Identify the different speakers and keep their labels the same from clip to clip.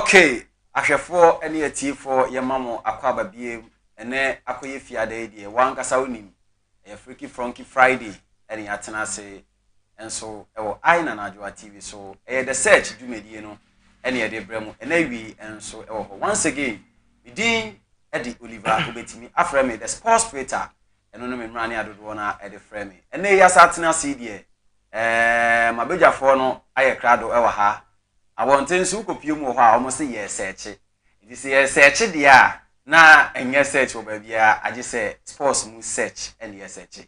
Speaker 1: Okay, ahwefo ene atifo ye mamo akwaba biem ene akoye fiade de wan kasa onim e Freaky Frankie Friday ene atena se enso ewo aina na Adwoa TV so the search dwumedie no ene ye de bremu ene wi enso ewo ho once again midin edi Oliver obetimi afre me the sports Twitter eno no me mrani adodo na ede frɛ me ene ya satena se de mabegyafo no aye krado ewo ha awonten su kopie mu ho a omo se ye search it is ye search dia na enye search obabia age se sports mu search and ye search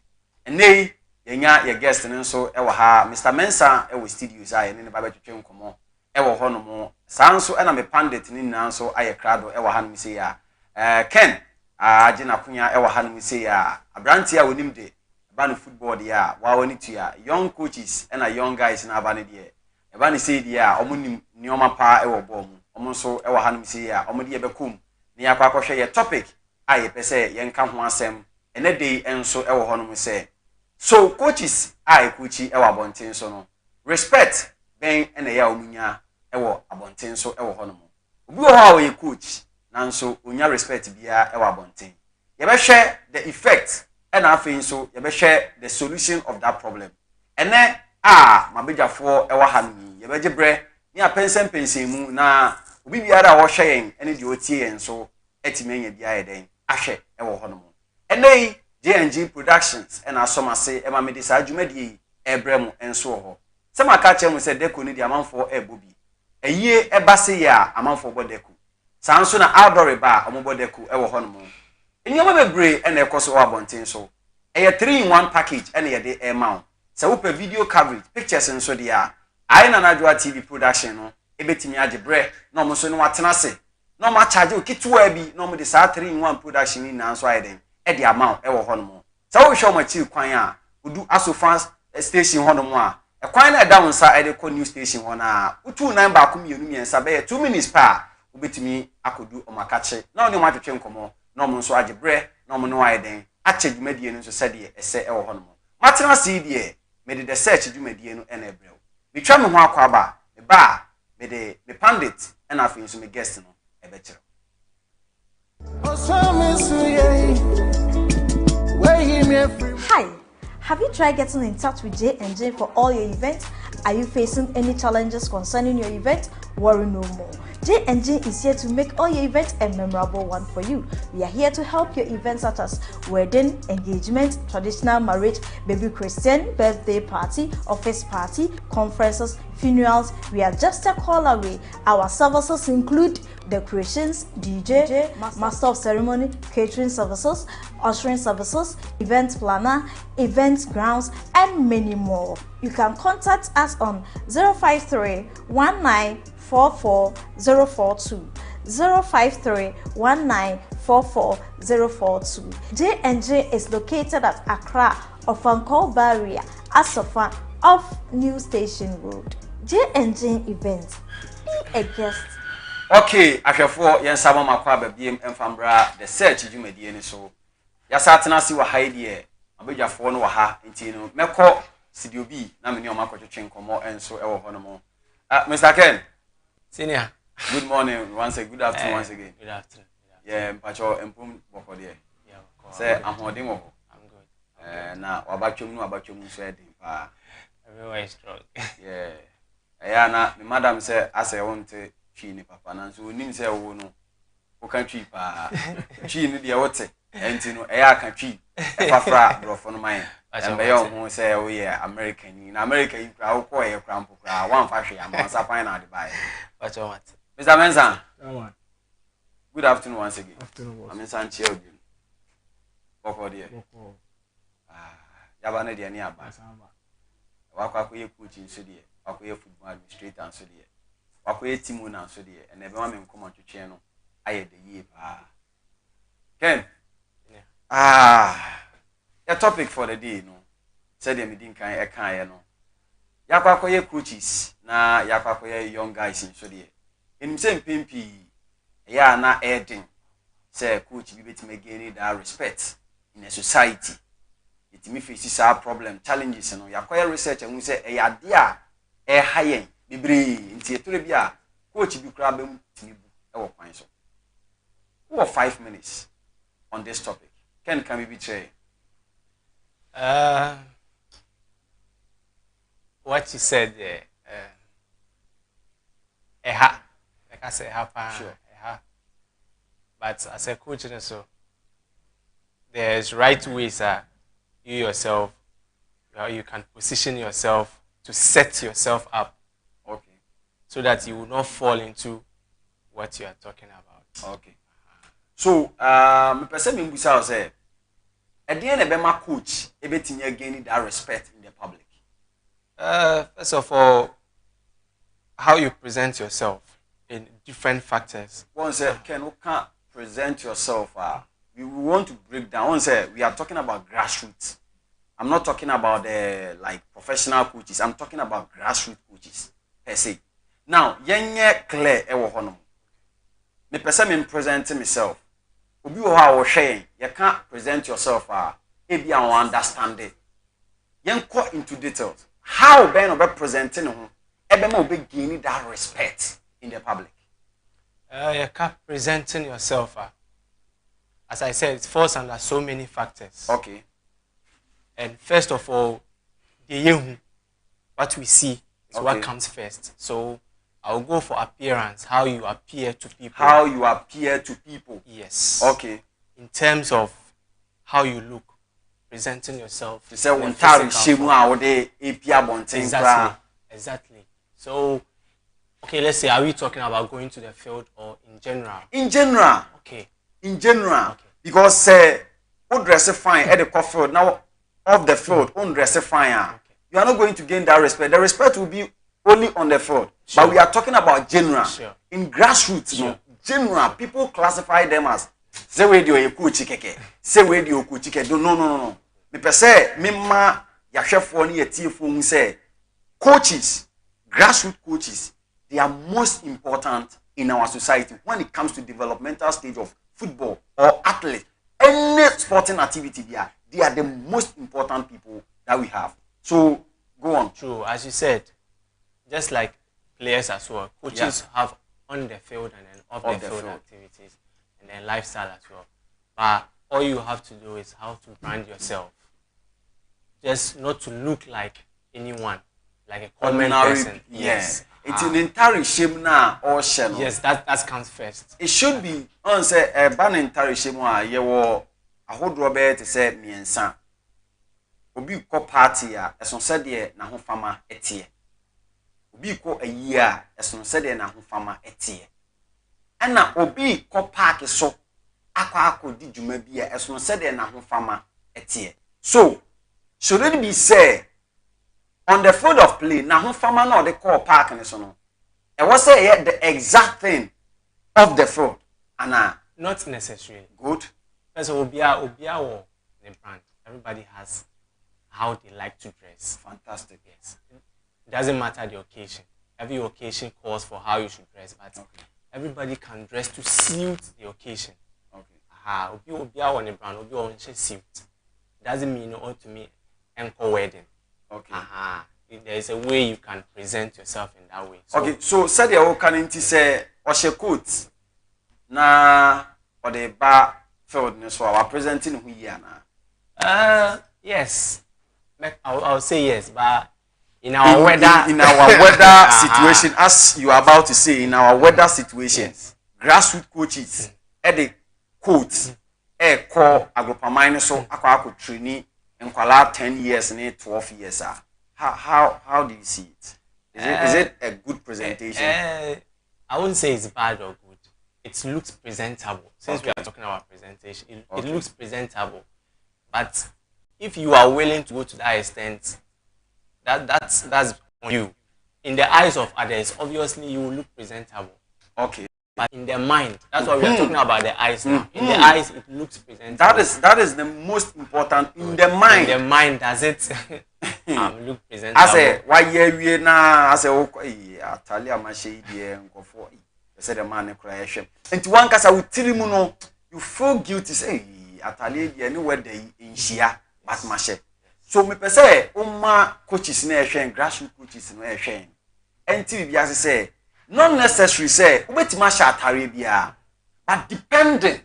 Speaker 1: enei yenya ye guest nso ewo ha Mr Mensa ewo studios a ne ba betwetwe nkomo ewo ho no mo sanso na me pandit ni nanso aye krado ewo ha no se ya Ken age na kunya ewo ha no se ya abranti a wonim de ba no football dia wa woni tua young coaches and young guys na ba ne de eba ni say dia omunim nioma pa ewo bom omo so ewo hanum say ya omo de bekum ni akwa kwhwe ye topic aye pese ye nka ho asem ene dey enso ewo honum say so coaches aye coachi ewo abonten so no respect ben ene ya omunya ewo abonten so ewo honum obi wo ha we coach nanso onya respect bia ewo abonten ye be share the effect and afin so ye be share the solution of that problem ene mabegyafo ewa hanmi ye beje bre ni apensem mu na obi biara wo hwe ene de otie yen so etimenya bia ye den ahwe ewo hono mo enei JNG Productions ena asomase ema me de sa adwumadie ebre mu enso ho se maka che mu se deko ni de amanfo ebobi eyie ebase ya amanfo bodeko sanso na outdoor ba omobodeko ewo hono mo enyoma bebre ena ekoso wa bonten so eye 3-in-1 package ena ye de mount se wo video coverage pictures nso dia aina na Adwoa TV production no ebetimi agebre na omo so ne watena se na omo charge o kitwa bi na omo de sa 3-in-1 production ni na nso aiden e de amount e wo ho no mo se wo hwe omo chi kwan a odu aso fans station ho no mo a e kwan na da wonsa e de ko new station ho na utu nan ba ko mienu miensa be 2 minutes pa obetimi akodu omo akache na oni omo atwetwe nkomo na omo nso agebre na omo no aiden ache dwumadie no nso se de ese e wo ho no mo matena se die me de the search dwumadie no ena ebrel me twa me ho akwaba me ba me de me pandit ena afin so me guest no e be kire
Speaker 2: Hi, have you tried getting in touch with J&J for all your events? Are you facing any challenges concerning your event? Worry no more. J&J is here to make all your events a memorable one for you. We are here to help your events such as wedding, engagement, traditional marriage, baby Christian, birthday party, office party, conferences, funerals. We are just a call away. Our services include decorations, DJ, master of ceremony, catering services, ushering services, event planner, event grounds, and many more. You can contact us on 053 1944 042 053 1944 J&J is located at Accra, Ofankor Barrier, Asofa, off New Station Road. J&J event. Be a guest.
Speaker 1: Okay, ahwefo yensaba makwa babiem emfambra the search dwumadie ni so yasatena si wa haidie abegyafo no wa ha ntino mekọ sidiobi na me ne omakotwetwe nkomo enso ewo ho no mo Mr Ken
Speaker 3: senior
Speaker 1: good morning once again, good afternoon once again.
Speaker 3: Good afternoon.
Speaker 1: Yeah, mpacho empum bokode.
Speaker 3: Yeah,
Speaker 1: say ahoden wo.
Speaker 3: I'm good.
Speaker 1: Na wabachom so edin pa.
Speaker 3: Everywhere is strong.
Speaker 1: Yeah. Eya na me madam say ase wonte twi ni papa na so onim say wo no wo kan twi pa. Twi ni de wote. Enti no eya kan twi. Fafra brofo no man. Embe yo hu say wo ye American ni. Na America yi kra wo ko ye krampo kra wan fa hwe am sapan na de bai.
Speaker 3: Pacho mat.
Speaker 1: Mr. Mensa. Good afternoon once again.
Speaker 4: Afternoon.
Speaker 1: I'm in San Chiel. Bokode. Yaba na de ni aba. Wakwakoye coach nso de. Wakoye football administrator nso de. Wakoye team owner nso de. And ebe ma me nkomo twetwe no aye de yie pa. Ken. The topic for the day no. Said dem din kan e kan ye no. Yakwakoye coaches na yakwakoye young guys nso de. Enim se mpempi ya na edin say coach bi betime gain that respect in a society. It me face our problem challenges no yakoye research and we say e ade a e hayen bibre nti etore bia coach bi kura bem tinibu e wo kwan so. Who 5 minutes on this topic? Can we be tray?
Speaker 3: What you said there, like I said,
Speaker 1: sure.
Speaker 3: But as a coach, so there's right ways you yourself, you can position yourself to set yourself up,
Speaker 1: okay,
Speaker 3: so that you will not fall into what you are talking about.
Speaker 1: Okay. So, me person me busa say, at the end of my coach, everything you gaining that respect in the public.
Speaker 3: First of all, how you present yourself in different factors.
Speaker 1: One say, you can't present yourself. We want to break down. One say, we are talking about grassroots. I'm not talking about the like professional coaches. I'm talking about grassroots coaches per se. Now, yenye clear ewo honom. Me person me presenting myself. Obi wo ha wo hwe, you can't present yourself ebi an understand it. Yen go into details. How ben obe presenting ho ebe ma obe gain that respect in the public.
Speaker 3: You can't presenting yourself. As I said, it falls under so many factors.
Speaker 1: Okay.
Speaker 3: And first of all, what we see is what comes first. So I'll go for appearance, how you appear to people.
Speaker 1: How you appear to people.
Speaker 3: Yes.
Speaker 1: Okay.
Speaker 3: In terms of how you look, presenting yourself.
Speaker 1: You say
Speaker 3: Exactly. So, okay, let's say, are we talking about going to the field or in general?
Speaker 1: In general.
Speaker 3: Okay.
Speaker 1: In general.
Speaker 3: Okay.
Speaker 1: Because who dress fine at the field now off the field, who dress fine.
Speaker 3: Okay.
Speaker 1: You are not going to gain that respect. The respect will be only on the field. Sure. But we are talking about general.
Speaker 3: Sure.
Speaker 1: In grassroots,
Speaker 3: sure.
Speaker 1: No, general, people classify them as say we do a coach keke. Say we do coach keke. No. Me per se, me ma yahwefo ni yetiefo say coaches, grassroots coaches, they are most important in our society when it comes to developmental stage of football or athlete. Any sporting activity they are the most important people that we have. So go on.
Speaker 3: True, as you said, just like players as well, coaches have on the field and then off the field activities and then lifestyle as well. But all you have to do is how to brand yourself. Just not to look like anyone, like a common person.
Speaker 1: Yes. It's an entire shame now or shell.
Speaker 3: Yes, that comes first.
Speaker 1: It should be on say a ban entire shame ye wo a hold Robert say miensa. Obi ko party eson said de na ho fama etie. Obi ko a year eson said de na ho fama etie. Ana obi ko park so akwa di djuma bia eson said de na ho fama etie. So should it be said on the field of play, na ho fama na they call park and so no. I was say the exact thing of the field. Ana
Speaker 3: not necessarily.
Speaker 1: Good.
Speaker 3: Because obia wo the brand. Everybody has how they like to dress.
Speaker 1: Fantastic.
Speaker 3: Yes. It doesn't matter the occasion. Every occasion calls for how you should dress, but everybody can dress to suit the occasion.
Speaker 1: Okay.
Speaker 3: Obia wo the brand, obia wo suit. Doesn't mean all to me encore wedding.
Speaker 1: Okay.
Speaker 3: There is a way you can present yourself in that way.
Speaker 1: So, okay, so said you can say or coat na or the bar field so our presenting who here
Speaker 3: na. Yes. I'll say yes, but in our weather
Speaker 1: situation, as you are about to say, in our weather situation, grassroots coaches at the coats call agrupamine so aqua training and 10 years and 12 years. How do you see it? Is it a good presentation?
Speaker 3: I wouldn't say it's bad or good. It looks presentable. Since we are talking about presentation, it looks presentable. But if you are willing to go to that extent, that's on you. In the eyes of others, obviously you will look presentable.
Speaker 1: Okay.
Speaker 3: But in their mind, that's why we are talking about the eyes now. In the eyes, it looks presentable.
Speaker 1: That is the most important. In the mind.
Speaker 3: In the mind, does it look presentable?
Speaker 1: I say, why you na? I say, okay, Atalia Mashi de Nkofo. I said the man cry shame. And to one case, I will tell you, no, you feel guilty. Say, Atalia, anywhere they in Shia, but Mashe. So me per se, coaches na shame, grassroots coaches na shame. Until you say. not necessary say ubetima sha atare bia, but depending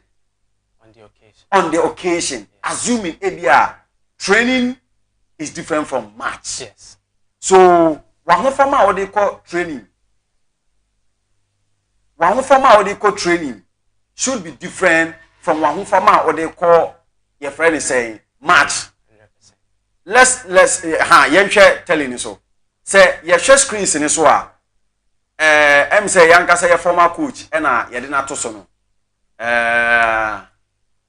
Speaker 1: on the occasion. Assuming ebia training is different from match.
Speaker 3: Yes.
Speaker 1: So one forma what they call training. One forma what they call training should be different from one forma what they call your friend is saying match. 100%. Let's yenhwe telling you so. Say your share screens in so em say yanka say your former coach na ye de na to so no.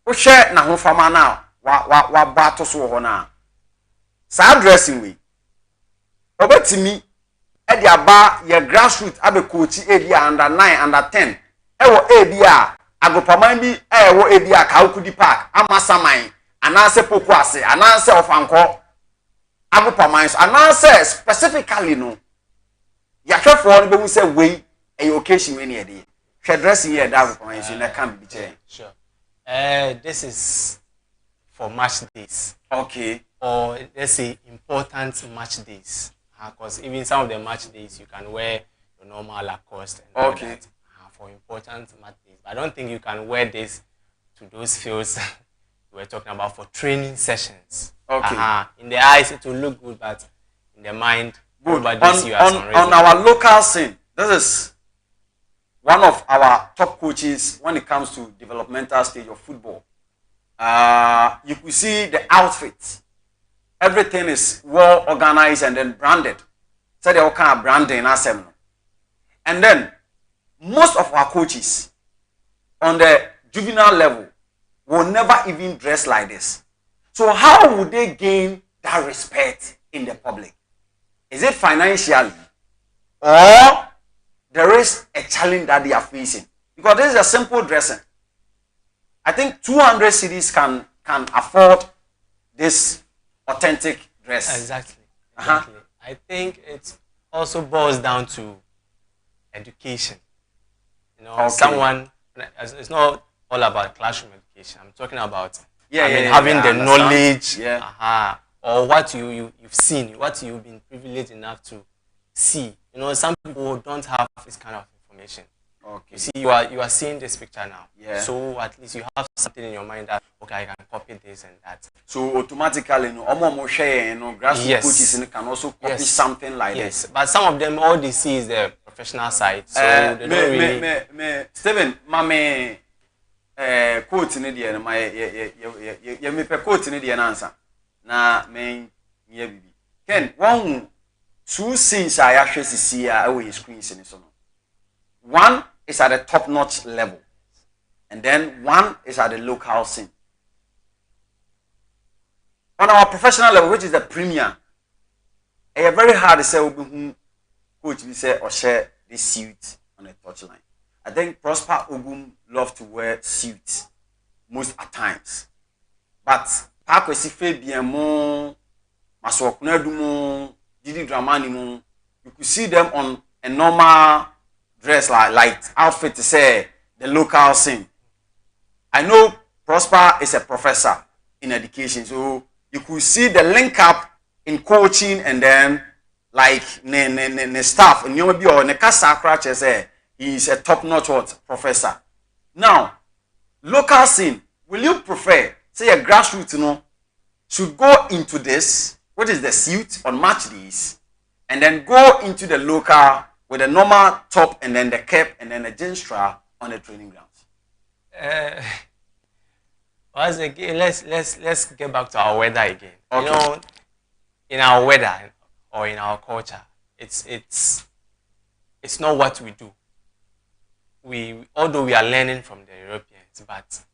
Speaker 1: O share na ho forma now wa ba to so ho na. Sa dressing we obetimi e de aba your grassroots abe coach e bia under 9 under 10 e wo e bia agopaman bi e wo e bia Kaukudi Park amasaman ananse pokuase ananse ofanko agopaman so ananse specifically no ya hwefo no be hu say we e occasion we ne de hwe dressing here da agopaman so na can be che.
Speaker 3: Sure. This is for match days.
Speaker 1: Okay.
Speaker 3: Or let's say important match days. Because even some of the match days you can wear your normal Lacoste and all that for important match days. But I don't think you can wear this to those fields we were talking about for training sessions.
Speaker 1: Okay.
Speaker 3: In the eyes it will look good, but in the mind,
Speaker 1: good.
Speaker 3: On
Speaker 1: our local scene, this is one of our top coaches when it comes to developmental stage of football. You could see the outfit. Everything is well organized and then branded. So they all kind of branding as them. And then most of our coaches on the juvenile level will never even dress like this. So how would they gain that respect in the public? Is it financially, or there is a challenge that they are facing? Because this is a simple dressing. I think 200 cities can afford this authentic dress.
Speaker 3: Exactly. I think it also boils down to education. You know, someone, it's not all about classroom education. I'm talking about having the knowledge, or what you've seen, what you've been privileged enough to see. You know, some people don't have this kind of information.
Speaker 1: Okay.
Speaker 3: You see, you are seeing this picture now.
Speaker 1: Yeah.
Speaker 3: So at least you have something in your mind that, okay, I can copy this and that.
Speaker 1: So automatically, grassroots coaches can also copy something like this.
Speaker 3: But some of them, all they see is the professional side. So they don't really...
Speaker 1: Steven, mame coach in the end, me pe coach in the answer. Na me bibi. Ken, one two scenes I actually see away screens in so. One is at the top-notch level, and then one is at the local scene. On our professional level, which is the premier, it's very hard to say coach we say or share this suit on the touchline. I think Prosper Ogum love to wear suits most at times, but Pakwesi Fabian mo, Maswakuna Dumo, Didi Dramani mo, you could see them on a normal dress like outfit to say the local scene. I know Prosper is a professor in education, so you could see the link up in coaching and then like the staff and you be or Nekasa say he's a top-notch professor. Now, local scene, will you prefer say a grassroots should go into this, what is the suit on match days, and then go into the local with a normal top and then the cap and then a jeans on the training grounds?
Speaker 3: Once again, let's get back to our weather again.
Speaker 1: Okay.
Speaker 3: You know, in our weather or in our culture, it's not what we do. Although we are learning from the Europeans, but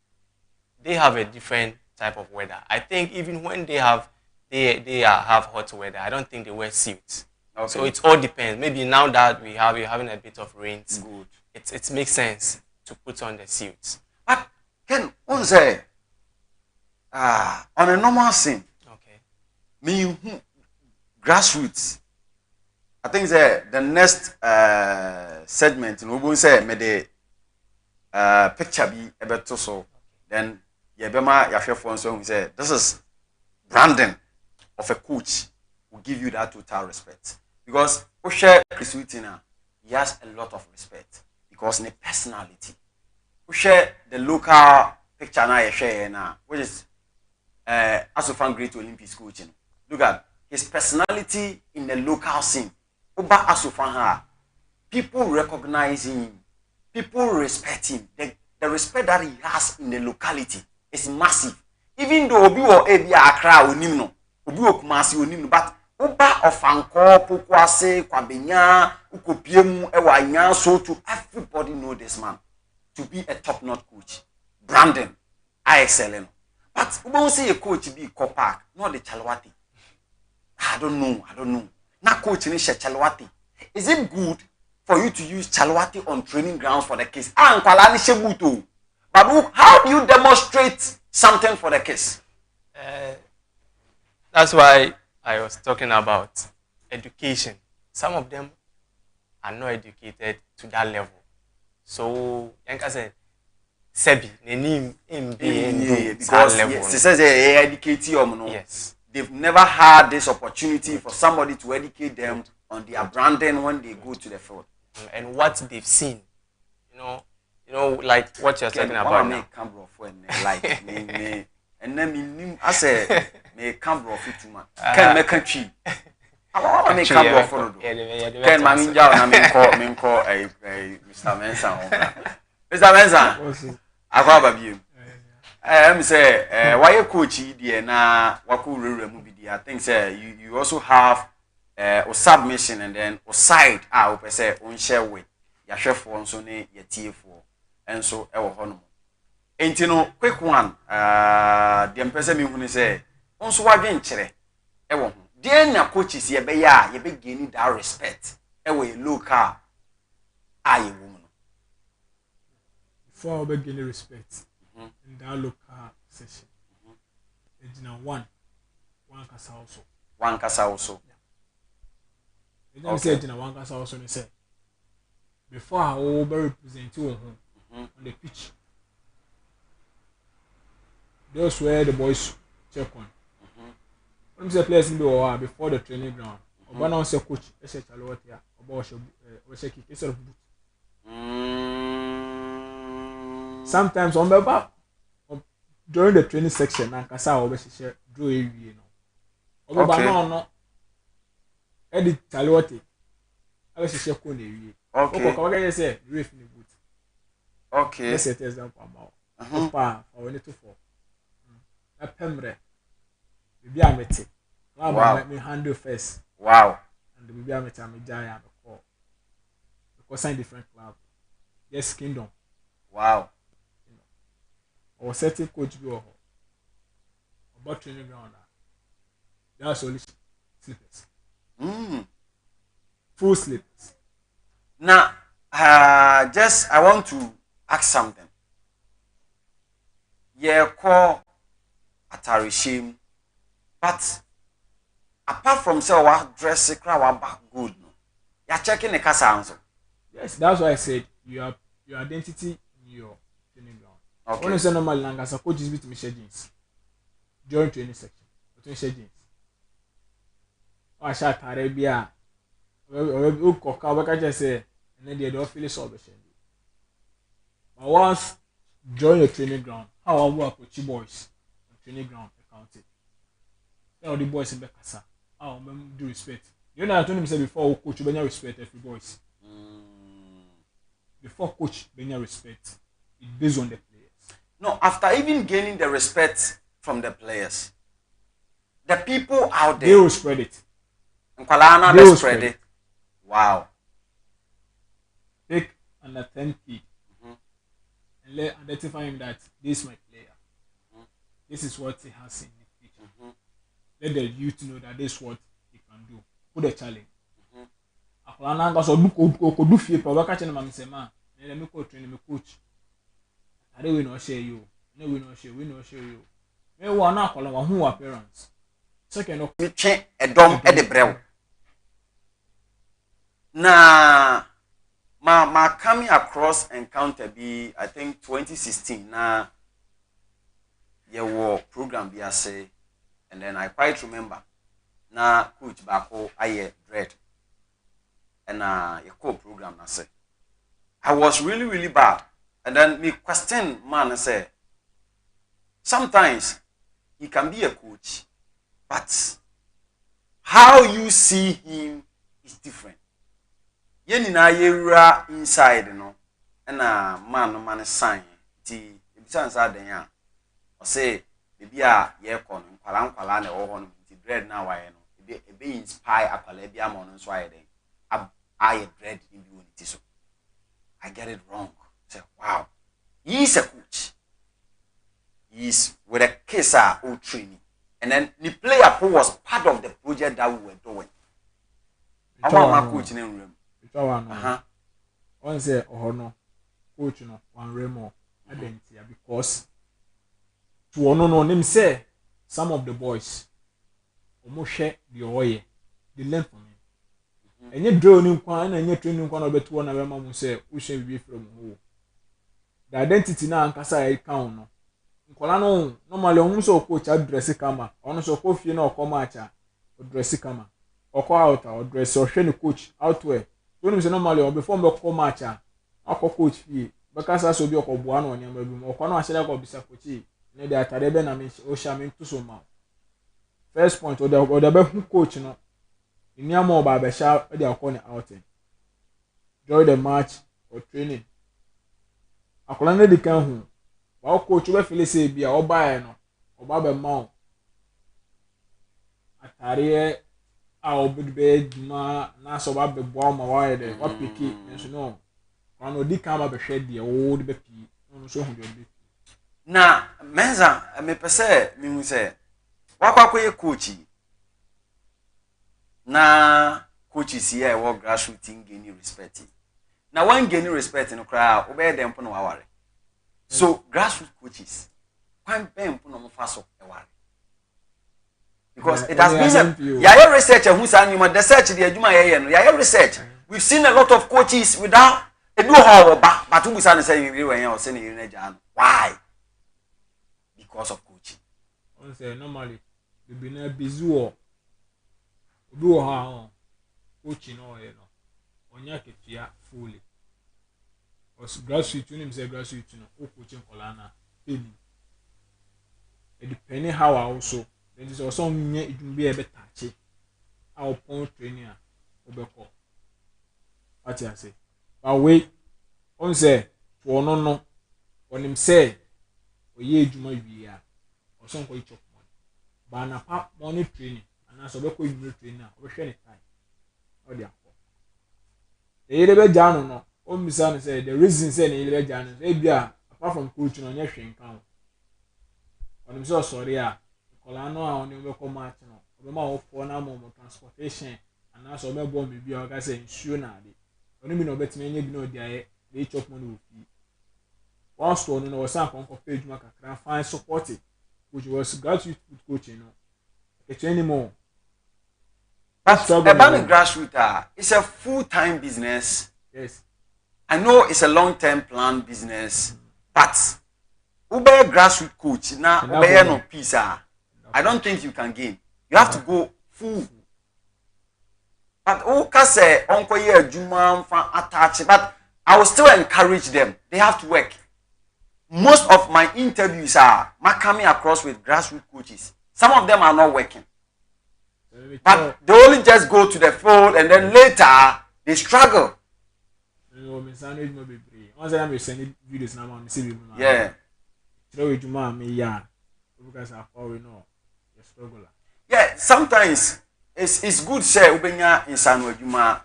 Speaker 3: they have a different type of weather. I think even when they have hot weather, I don't think they wear suits. Okay. So it all depends. Maybe now that we're having a bit of rains,
Speaker 1: good.
Speaker 3: It makes sense to put on the suits.
Speaker 1: But Ken, what say? On a normal scene,
Speaker 3: okay,
Speaker 1: me grassroots. I think the next segment, we will say me the picture be a bit so. Then Yebema Yafefon so say this is branding of a coach will give you that total respect. Because we share Chris Whittina, he has a lot of respect because the personality. We share the local picture now, I share now, which is Asofan Great Olympics coaching. Look at his personality in the local scene. Oba Asofan, people recognize him, people respect him. The respect that he has in the locality is massive. Even though Obi or Ebi Accra onim no, Obi o Kumasi onim no, but Oba Ofanko, Pokwase, Kwabenya, Ukopiemu, Ewanya, so to everybody know this man to be a top-notch coach. Brandon, I excel. But we don't say a coach be Kopak, not the Chalwati. I don't know. Now coach in Chalwati. Is it good for you to use Chalwati on training grounds for the kids? But how do you demonstrate something for the kids?
Speaker 3: That's why I was talking about education. Some of them are not educated to that level. So, like I said, Sebi,
Speaker 1: because yes, it says they educate you.
Speaker 3: Yes.
Speaker 1: They've never had this opportunity for somebody to educate them on their branding when they go to the field.
Speaker 3: And what they've seen, you know, like what you're talking about now.
Speaker 1: Like me, and then I say, me camera for too much. Can make a tree. I want to make camera for you. Can Maminja and I call Mr. Mensa. Mr. Mensa, I call you. I say, why you coach there na waku remove there. I think say you also have a submission and then a side open say on share way. Your chef one so ne your TF4 and so ewo hono. Enti no quick one the person me hunu say on so wadwen kire ewo ho. There na coaches ye be ya ye be gain that respect ewo local aye woman.
Speaker 4: Before we gain respect in that local session. One kasa also.
Speaker 1: One kasa also.
Speaker 4: Yeah. Okay. Say one kasa also they say before I will represent you on the pitch. Those where the boys check on. When the players in the before the training ground. When I say coach, I say Charlotte here. About we say kick instead of boot. Sometimes on the during the training section, and Kasa always share draw area, you know. Okay. No. Edit Charlotte. I was share cone area. Okay. Okay. I say ref in the boot.
Speaker 1: Okay.
Speaker 4: Let's set example about. Papa, I want to for. A pemre. Maybe I met it. Wow. Let me handle first.
Speaker 1: Wow.
Speaker 4: And maybe I met a giant call. Because I'm different club. Yes, kingdom.
Speaker 1: Wow.
Speaker 4: Or certain coach go about training ground. That's only slippers. Full slippers.
Speaker 1: Now, just I want to ask something. Yeah, call Atari shame, but apart from say our dress, our back good, no, you're checking the casa answer.
Speaker 4: Yes, that's why I said your identity in your training ground. Okay. When you say normal language, a coach is with me share jeans during training section. Between share jeans. I shot Arabia. We cook our just say, and then they don't feel so bad. But once join the training ground, how I work with you boys on training ground accounted. Now the boys in Bekasa, how do respect. You know, I told him say before coach, you respect every boys. Before coach, you respect. It based on the players.
Speaker 1: No, after even gaining the respect from the players, the people out there,
Speaker 4: they will spread it.
Speaker 1: And Kuala they will spread it. Wow.
Speaker 4: Take an authentic and let identify him that this is my player. This is what he has in the future. Let the youth know that this is what he can do. Put a challenge. Akulana nga so do fie pa waka chene mam sema na me coach train me coach ade we no share you no we no share you me wa na akola wa hu appearance second no
Speaker 1: me twe edom e de brew na ma coming across encounter be I think 2016 na ye wo program bi ase and then I quite remember na coach bako aye dread. and your co-program. I say I was really, really bad. And then me question man and say, sometimes he can be a coach, but how you see him is different. Yeni na yewura inside no, and man sign. Ti chance aden ya. O say bibi a ye ko no nkwala na wo ho no ti dread na waye no. E be inspire akwala bia mo no so aye den. I dread in bi woni ti so. I get it wrong. Say wow. He's a coach. He's with a case of training. And then the player who was part of the project that we were doing. I want my coach in the room.
Speaker 4: One say, oh no, coach no, one remo, identity because to no name say some of the boys almost share the oil, they learn from him. And you draw new quan and you training one of the 2 1 mom say, we shall be from who. The identity now nkasa account no. Nkola no normally on so coach address kama. On so ko fie na okoma acha address kama. Oko out or dress or hwe coach outward. So no normally on before me ko match a akọ coach fie. Bekasa so bi okoboa na onyama bi mo. Okọ na ahye ko bisa coach ne dey atare be na me o sha me to so ma. First point or the be hu coach no. Iniama oba be sha dey akọ ne outing. During the match or training. Akola na di kan hu wa coach we feel say bia oba no oba be ma o atare a obedbe duma na so ba be boa ma wa de wa piki nso no kwa no di kan ba be hwe de o de be pi no so hu de be
Speaker 1: na menza me pese mi hu say wa kwa ye coach na coaches here wo grassroots team gain respect. Now one gaining respect in the crowd, obey them for no worry. So grassroots coaches, one bam for no faso worry. Because it has been a researcher who's animal the search the Juma yeah research. We've seen a lot of coaches without a do how but who was saying we were saying in why? Because of coaching.
Speaker 4: On say normally we be na busy or do how coaching or you know. Onya ketia fully. Os grassroots you say grassroots no coaching kolana baby. It depending how also then is also nye it will be a better touch. Our point training obeko. What you say? But wait on say for no on him say oye ejuma wi a or some ko chop money. But na pa money training and as obeko wi training a obehwe ne time. All the Elebe Jano no. Omisan say the reason say Elebe Jano. Ebia apart from coach no nye hwe nkan. On him so sorry a. Kola no a oni obeko match no. Obema ofo na mo transportation and na so obebo me bia o ka say nsuo na ade. Oni mi no betime nye bi no dia ye. Dey chop money ofi. One store no was some page makakra find support it, which was graduate coaching no. It's anymore.
Speaker 1: But about grassroots, it's a full-time business.
Speaker 4: Yes.
Speaker 1: I know it's a long-term plan business, but Uber grassroots coach now Uber no peace. I don't think you can gain. You have to go full. But Oka say Uncle here Juma attach, but I will still encourage them. They have to work. Most of my interviews are coming across with grassroots coaches. Some of them are not working. But they only just go to the field and then later they struggle. Yeah. Yeah, sometimes it's good say ubenya insanu adwuma.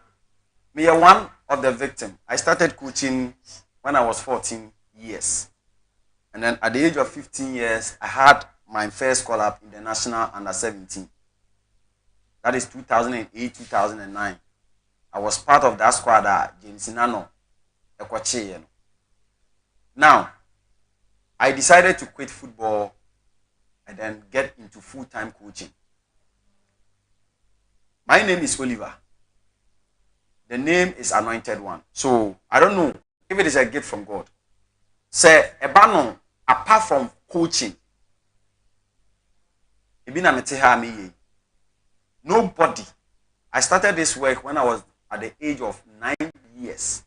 Speaker 1: Me one of the victim. I started coaching when I was 14 years. And then at the age of 15 years, I had my first call up in the national under 17. That is 2008, 2009. I was part of that squad at James Nano, Ekwache. Now, I decided to quit football and then get into full-time coaching. My name is Oliver. The name is Anointed One. So, I don't know if it is a gift from God. Say, Ebano, apart from coaching, nobody. I started this work when I was at the age of 9 years.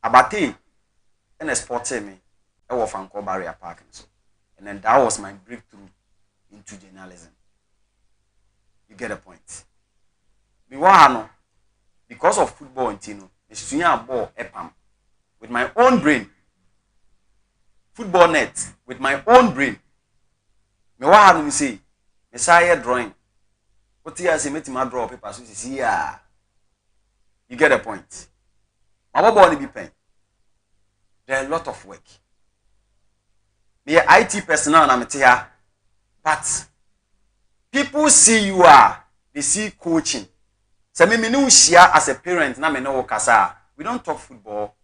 Speaker 1: Abate and sported me. I was from Barrier Park and so. And then that was my breakthrough into journalism. You get a point. Because of football and Tino, the ball epam with my own brain. Football net with my own brain. Me say, Messiah drawing. What you say, make my draw paper. So see, yeah. You get a point. My body be pen. There are a lot of work. Me IT personnel I'm here, but people see you they see coaching. So me no share as a parent na me no kasa. We don't talk football.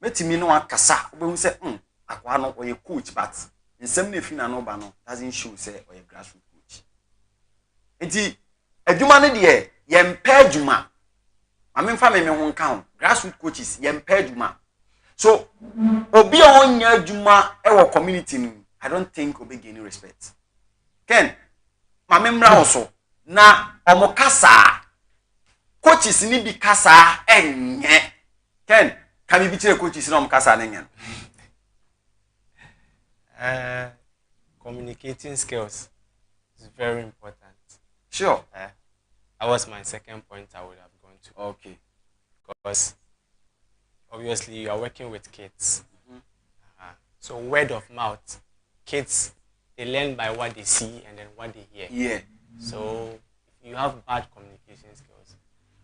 Speaker 1: Me ti me no kasa. We say akwa no oye coach, but nsem na fi na no ba no doesn't show say oye grassroots coach. Enti adwuma ne de ye mpa adwuma. Amemfa me ho nka grassroots coaches ye mpa adwuma. So obi onya adwuma e wo community no, I don't think obi gain respect. Ken mamemra also na omokasa coaches ni bi kasa enye. Ken can you be tell coaches na omokasa na enye?
Speaker 3: Communicating skills is very important.
Speaker 1: Sure.
Speaker 3: That was my second point I would have gone to.
Speaker 1: Okay.
Speaker 3: Because obviously you are working with kids. So word of mouth, kids, they learn by what they see and then what they hear.
Speaker 1: Yeah.
Speaker 3: So if you have bad communication skills,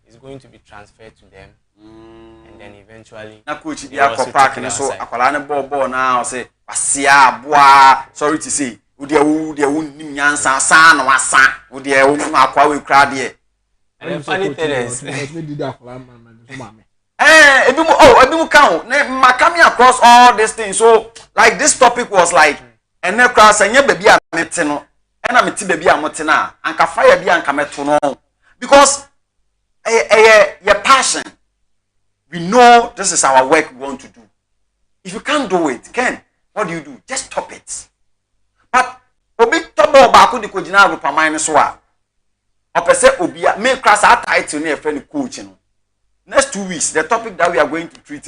Speaker 3: it's going to be transferred to them. And then eventually
Speaker 1: na coach bi akọpark ne so akwala ne ball na say asia boa sorry to say wo de nim nyansa san na wasa wo de wo akwa we kra de
Speaker 3: and funny thing is
Speaker 1: ebi mu count na coming across all these things. So like this topic was like and na kra sanya baby a mete no na mete baby a mote na anka fire bi anka meto no because your passion. We know this is our work we want to do. If you can't do it, Ken, what do? Just stop it. But obi tobo baako de kojina group amine so a opese obia me class at title na friend coach no. Next 2 weeks the topic that we are going to treat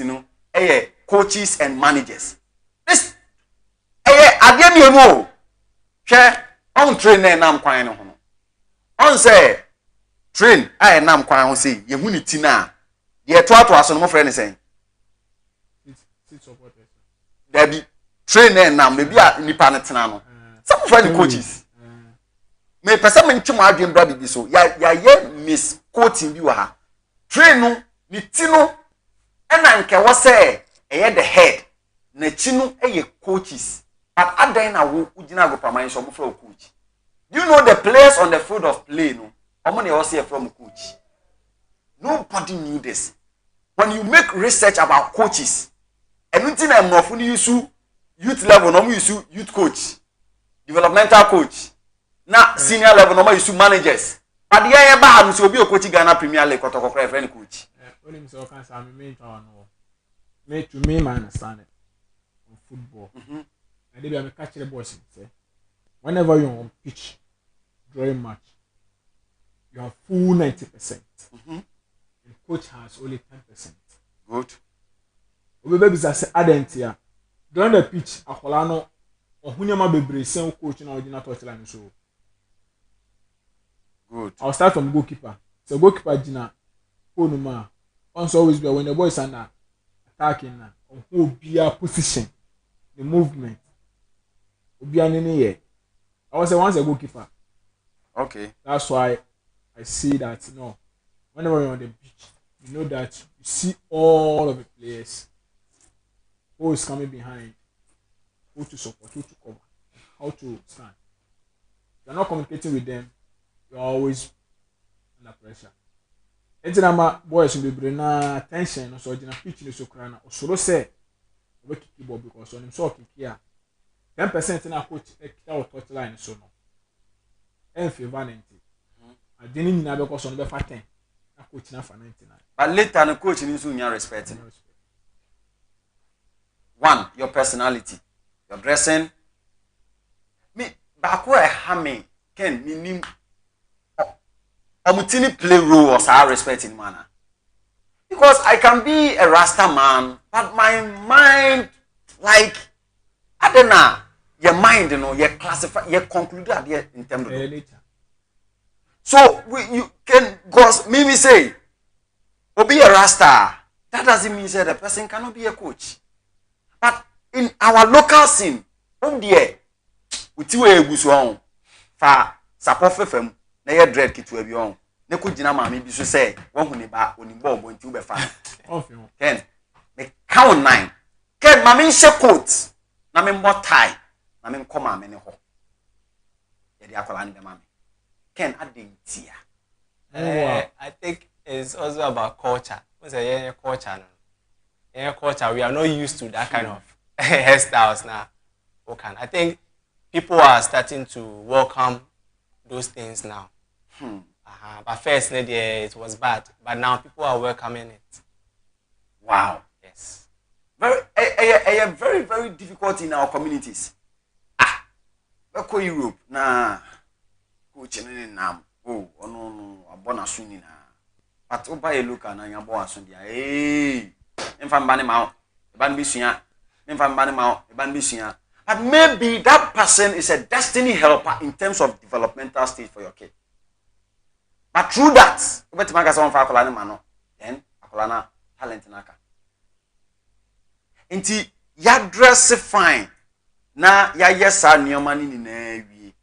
Speaker 1: coaches and managers. This ade mi emo hwe on train na nam kwan no ho. On say train I nam kwan ho say ye hu ni ti na ye to aso no mo friend saying
Speaker 4: sit supporters
Speaker 1: there be trainer nam be a nipa ne tena no some friend coaches me person me ntwem adwen bra bibi so ya ye miss coaching bi wa ha train no ni ti no e na nke wo say the head na chi no coaches but adan na wo ugina go permanent so mo fra coach. Do you know the players on the field of play no omo na say from coach? Nobody knew this. When you make research about coaches, anything I'm not fully use youth level, no use youth coach, developmental coach. Now senior level, no use managers. But the year back, so be a coach Ghana Premier League or friend coach.
Speaker 4: When him so can say me to me my understanding on football. I did be catch the boys say whenever you're on pitch during match, you have full 90%. The coach has only 10%.
Speaker 1: Good.
Speaker 4: Baby say adentia. During the pitch, akola no ohunyama bebre sen coach na original touchline so.
Speaker 1: Good.
Speaker 4: I'll start from goalkeeper. So goalkeeper Gina Onuma also always be when the boys are attacking na on who be a position, the movement. Obi anene here. I was once a goalkeeper.
Speaker 1: Okay.
Speaker 4: That's why I see that whenever you're on the pitch, you know that you see all of the players, who is coming behind, who to support, who to cover, how to stand. If you're not communicating with them, you're always under pressure. Ejinama boys will be bringing attention, so you're pitch in the Sokrana, or so say, we kick the ball because on him so kick here. 10% in our coach, our touchline, so no. And if you're vanity, I didn't know because on the 10. Coach na for 99.
Speaker 1: But later the coach needs to respect. One, your personality, your dressing. Me, bako e hame ken minim omutini play role or say respect in manner. Because I can be a Rasta man, but my mind, like, I don't know, your mind, you know, you classify, you conclude that in terms of. So you can, because me say, or be a Rasta, that doesn't mean that the person cannot be a coach. But in our local scene, dear, with you a good for support FM, na ye dread kitu ebi on. Ne ko gina ma me bi so say, won hu ne ba onimbo obo nti wo be fa. Ken, me count 9. Ken ma me she coat, na me mbo tie, na me come ma me ne ho. Ye de akola ne be ma me. Ken adentia.
Speaker 3: I think it's also about culture. What's a culture? Culture, we are not used to that kind of hairstyles now. Okay. I think people are starting to welcome those things now. But first, it was bad, but now people are welcoming it.
Speaker 1: Wow.
Speaker 3: Yes.
Speaker 1: Very, very difficult in our communities. We go Europe na coaching nam. Oh, no, abona suni na. But oba ye look na nya bo aso dia. Emfa mbane ma, eban bisuya. Emfa mbane ma, eban bisuya. But maybe that person is a destiny helper in terms of developmental stage for your kid. But through that, then akolana talent naka. Inti ya dress fine na ya yesa nioma ni na wi.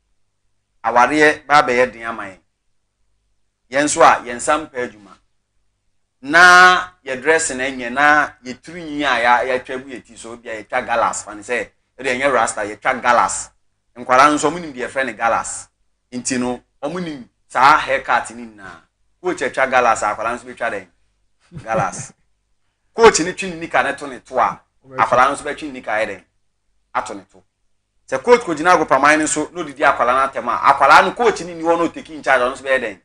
Speaker 1: Aware ba be ye den aman. Yenso a yensam pa adwuma. Na ye dress na enye na ye turu nyi a ya twabu yeti so bia ye twa galas fan say e de enye rasta ye twa galas. Nkwara nso munim de friend galas. Inti no omunim sa haircut ni na coach etwa galas akwara nso betwa den galas coach ni twi nika na to ne to a akwara nso betwi nika ye den ato ne to se coach ko gina go paman nso no didi akwara na tema akwara no coach ni wo no take in charge nso be den.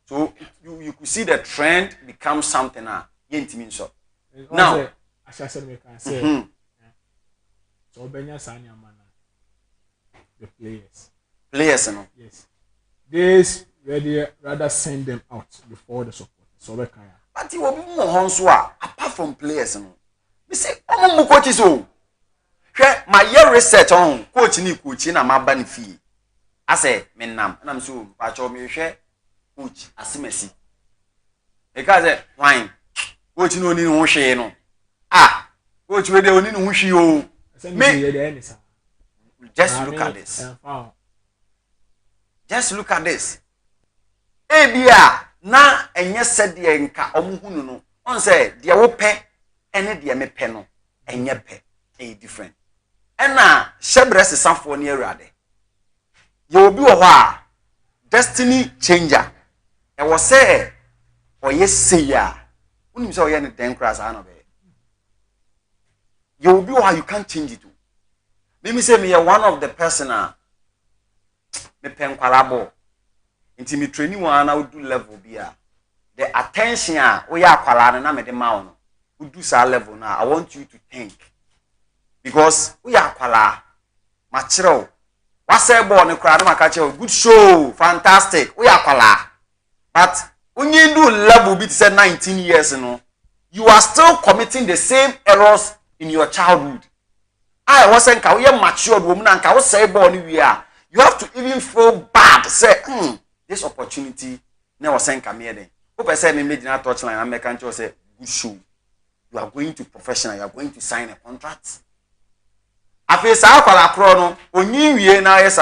Speaker 1: So you could see the trend become something yentimi so now
Speaker 4: I said me can say so benya sanya mana the players
Speaker 1: no
Speaker 4: yes. This rather send them out before the support. So we can.
Speaker 1: But you will be more honso apart from players no. Me say omo coaches o. Hwe my year research on coach na maba ni fee. I say me nam na me so pa cho me hwe coach asimesi. E ka say wine. Coach no ni ho hwe no. Coach we dey oni ni ho hwe o. Me just look at this. Just look at this. Ebia na enye sede nka omuhunu no. On say de wo pe ene de me pe no enye pe e different. Ena shebrese safo ne awurade. Ye obi wo ho a destiny changer. E wo say oye seya. Unim say oye ne den cross ano be. Ye obi wo you can't change it. Let me say me one of the person me pen kwalabo nti me training one na do level bia the attention we ya kwala na me de ma no we do sa level na I want you to think because we ya kwala ma kire wa say ball ne kra na maka kire good show fantastic we ya kwala but when you do level bit say 19 years no you are still committing the same errors in your childhood I wasn't ka we matured woman and ka we say ball ni we are. You have to even feel bad. Say, this opportunity never send come here then. Hope say me make na touchline and make can say good show. You are going to professional, you are going to sign a contract. Afi sa akwala kro no, onyi wie na yes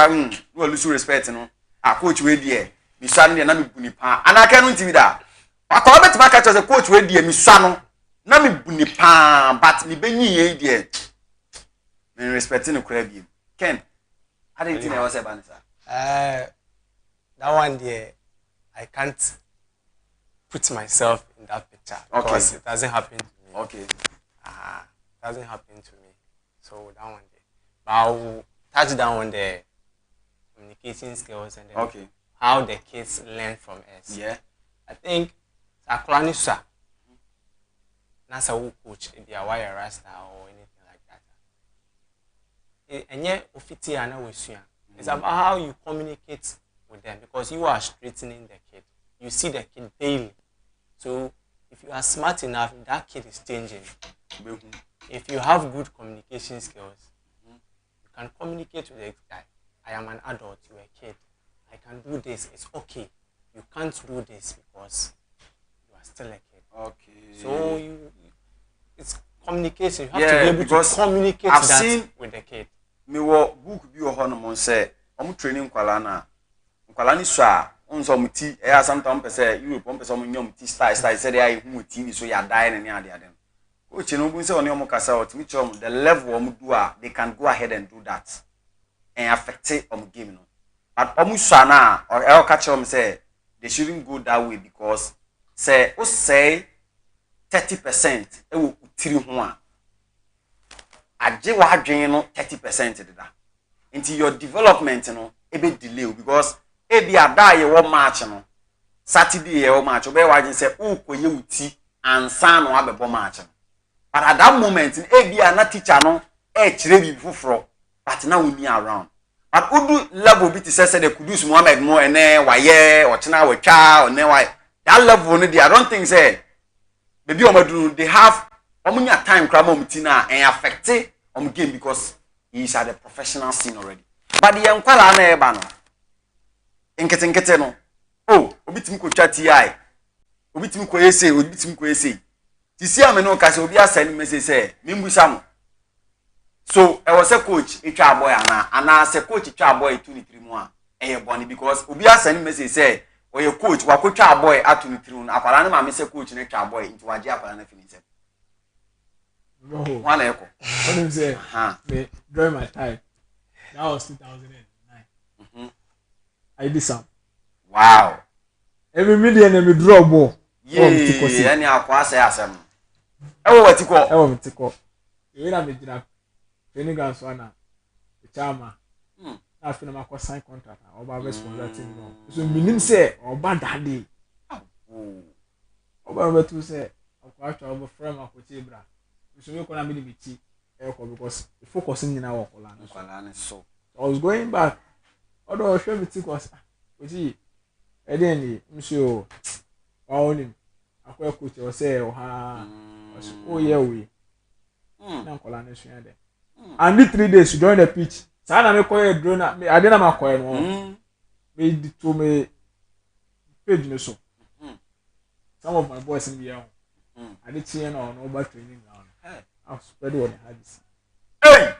Speaker 1: we lose respect no. Coach we there. Mi swa no na me buni pa. Anaka no ntimi da. Akwala betima ka say coach we there mi swa no na me buni pa but me benyi ye there. Me respecting no kra bi. Ken I didn't think I was a banner.
Speaker 3: That one there, I can't put myself in that picture because it doesn't happen to me.
Speaker 1: Okay.
Speaker 3: It doesn't happen to me. So that one there. But I'll touch down on the communicating skills and then how the kids learn from us.
Speaker 1: Yeah.
Speaker 3: I think Saklani Sa Nasa who coach if they are wire rasta or anything like that. And yet, it's about how you communicate with them because you are straightening the kid. you see the kid daily. So if you are smart enough, that kid is changing. If you have good communication skills, you can communicate with the guy. I am an adult, you are a kid. I can do this, it's okay. You can't do this because you are still a kid.
Speaker 1: Okay.
Speaker 3: So it's communication. You have to be able to communicate with the kid.
Speaker 1: Me wo book bi wo ho no mo say omo training kwala na nkwala ni so a onso muti e sometimes pese Europe on pese omo nyom ti style say dey hu TV so ya die ne ade ade coach no bu say oni omo kasa otimi chom the level omo do a they can go ahead and do that and affect omo game no but omo so na or e catch them say they shouldn't go that way because say o say 30% e wo tiri ho a aje wa adwen no 30% deda into your development no e be delay because e bi ada ye wo match no Saturday ye wo match o be wa adwen say o koye wuti ansa no abebo match no but at that moment e bi ana teacher no e kire bi fufuro but na we near around but udu level bi ti say the Kudus Muhammad mo ene waye o chena watwa ene why that level no dey I don't think say maybe omadu they have omunya time krama omutina and affect game because he is at the professional scene already. But the enkwala na eba no. Nkete no. Oh, obitimi ko twa TI. Obitimi ko essay, obitimi ko essay. Ti si ame no ka se obi asani message say, "Mimbusa mo." So, I was a coach, e twa boy ana se coach twa boy 23 mu a. Eye boni because obi asani message say, "Oye coach, wa ko twa boy at 23 no. Akwala na ma me se coach ne twa boy into waje akwala na finish."
Speaker 4: No.
Speaker 1: One echo.
Speaker 4: What do you say? During my time, that was 2009. I did some.
Speaker 1: Wow.
Speaker 4: Every million every draw ball.
Speaker 1: Yeah, any akwa say asem. Ewo watiko.
Speaker 4: Ewo mtiko. You na me jina training ground so na. The chama. Na fi na ma sign contract na oba be sponsor team no. So minim say oba daddy. Oba be to say akwa atwa oba frame akochi bra. So we call me because the focus in our so I was going back. Although I show me because I didn't monsieur him. I coach or say oh yeah we and the 3 days to join the pitch. Sana me call a drone I didn't have a coin made to me page no so. Some of my boys in the young. I did see no training now. I've spread what I had.
Speaker 1: Hey!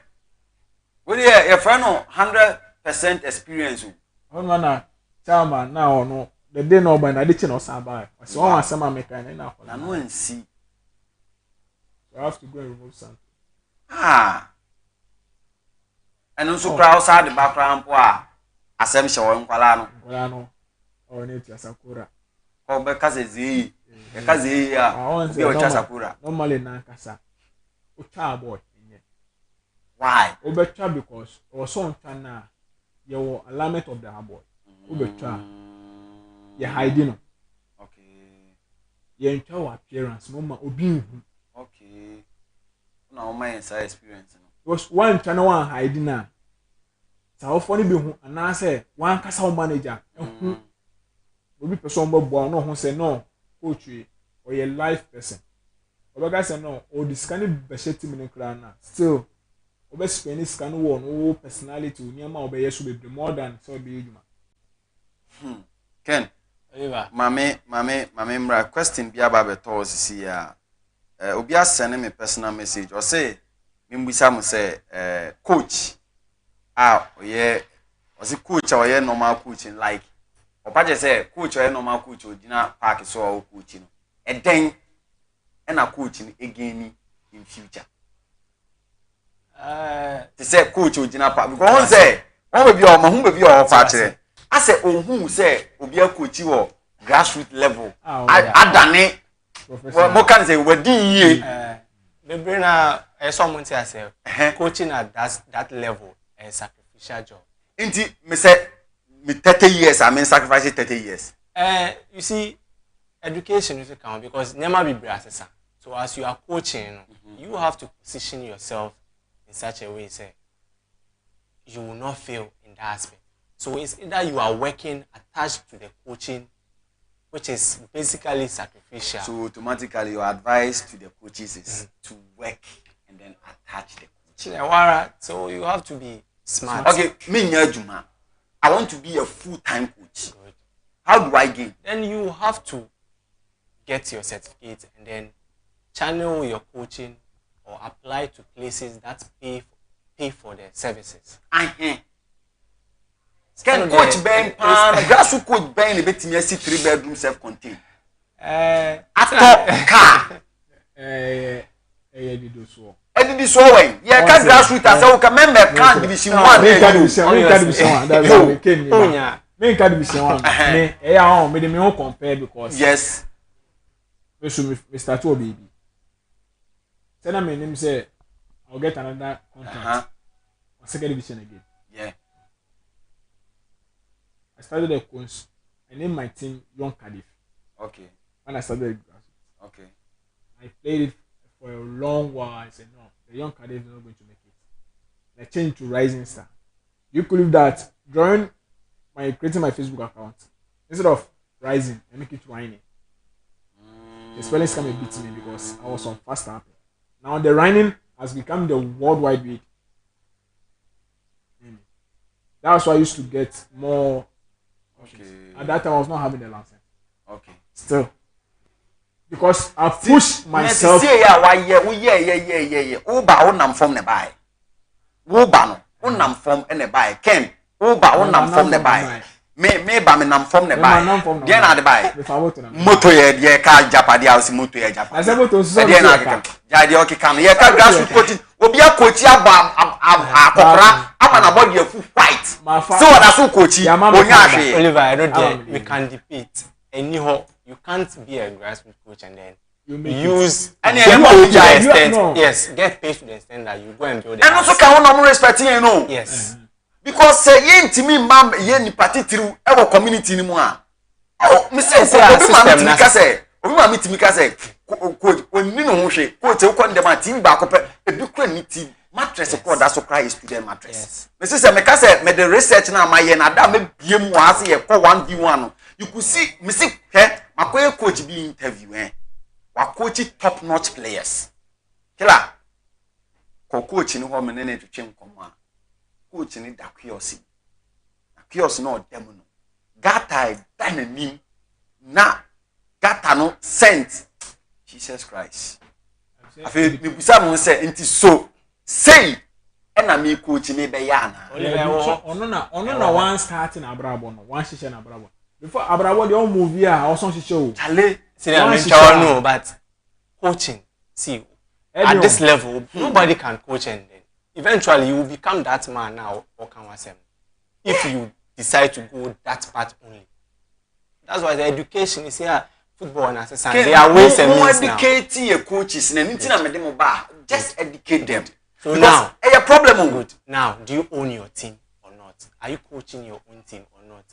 Speaker 1: Well, yeah, your friend 100% experience.
Speaker 4: One man, chairman now no. The day no by na no sabai. So one sama make and now.
Speaker 1: I know and see.
Speaker 4: So I have to go and remove something.
Speaker 1: And also crowd outside the background poa. Asem show nkwala
Speaker 4: no. Or need to Sakura.
Speaker 1: Ko be kaze zi. E kaze ya. Bi o cha Sakura.
Speaker 4: Normally na kasa. Ucha boy.
Speaker 1: Why?
Speaker 4: Obecha because or so na your alignment of the boy. Obecha. You hiding.
Speaker 1: Okay.
Speaker 4: You enter appearance no ma obi.
Speaker 1: Okay. Na my inside experience no.
Speaker 4: Because one channel one hiding na. Sa funny be hu and say one kasa manager. Obi person bo no hu say no coach or your life person. Obaga say no o discani be sheti me na still obe spend scan one o personality nyama obe yeso be more than so be ejuma.
Speaker 1: Ken mame mra question bi aba beto osisi ya obi asene me personal message or say mimbusa mo say coach oye osi coach oye normal coaching like opaje say coach oye normal coach odina park so o coach no eden and a coach again in future. They say coach Ojina pa because one say one be your factory. I say who say obi a coach or grassroots level. Adane. What can say we di
Speaker 3: the brainer someone say say coaching at that level is sacrificial job.
Speaker 1: Inti me say me 30 years I mean sacrificing 30 years.
Speaker 3: You see education is count because never be brasses. So as you are coaching, you have to position yourself in such a way say you will not fail in that aspect. So it's either you are working attached to the coaching which is basically sacrificial.
Speaker 1: So automatically your advice to the coaches is to work and then attach the coach.
Speaker 3: So you have to be smart.
Speaker 1: Okay, me Juma. I want to be a full-time coach. Good. How do I gain?
Speaker 3: Then you have to get your certificate and then channel your coaching or apply to places that pay for the services.
Speaker 1: Can coach Ben grassroots coach Ben a bit me 3-bedroom self-contained. Car. Any so way. Yeah, can grassroots as I can member can division 1.
Speaker 4: Me can division 1. Me me won't compare because
Speaker 1: yes.
Speaker 4: We start to baby. Say na me name say I'll get another contract. Second division again.
Speaker 1: Yeah.
Speaker 4: I started a course. I named my team Young Cardiff.
Speaker 1: Okay.
Speaker 4: When I started grassroots.
Speaker 1: Okay.
Speaker 4: I played it for a long while. I said no, the Young Cardiff is not going to make it. I changed to Rising Star. You could leave that creating my Facebook account. Instead of Rising, I make it Rhino. The spelling scam a bit me because I was on fast app. Now the Rhino has become the worldwide league. That's why I used to get more. Okay. At that time, I was not having the license.
Speaker 1: Okay.
Speaker 4: Still, because I pushed myself.
Speaker 1: Yeah. Uba unam from the buy. Uba no unam from the buy. Ken Uba unam from the buy. Me ba me nam from the buy. Dia na the buy. Moto ye ka Japan dia o moto ye Japan.
Speaker 4: I say moto so.
Speaker 1: Dia na ka. Ja dia o ki kam. Ye ka grassroots coaching. Obi a coach aba akokra ama na body afu white. So what aso coach onya hwe.
Speaker 3: Oliver, I don't dare. We can debate. Anyhow, you can't be a grassroots coach and then use any extent. Yes, get paid to the extent that you go and build it.
Speaker 1: And also can no respect you know.
Speaker 3: Yes.
Speaker 1: Because say ye ntimi mam ye ni party through our community ni mu a. Me say obi ma mitimi ka say coach oni no ho hwe coach e ko ndem a team ba ko pe ebi kura ni team mattress ko da so cry student mattress. Me say me ka say me the research na ma ye na da me biem wa say ye ko 1v1 no. You could see me see makoye coach be interview wa coach top notch players. Kila ko coach ni ho me ne twetwe nkomo a coach ni da kiosi. Na kiosi no dem no. Gata dananim na gata no sent Jesus Christ. Afi me busa mo say enti so say na me coach ni be ya na.
Speaker 4: Ono na one starting abrabo no, one shisha na abrabo. Before abrabo the old movie I also show.
Speaker 3: Chale, see I know but coaching see at this level nobody can coach and then eventually you will become that man now or can wasem if you decide to go that part only. That's why the education is here football and assessment they are ways and means now.
Speaker 1: Educate your coaches and anything na me ba just educate them.
Speaker 3: So now
Speaker 1: a problem
Speaker 3: good. Now do you own your team or not? Are you coaching your own team or not?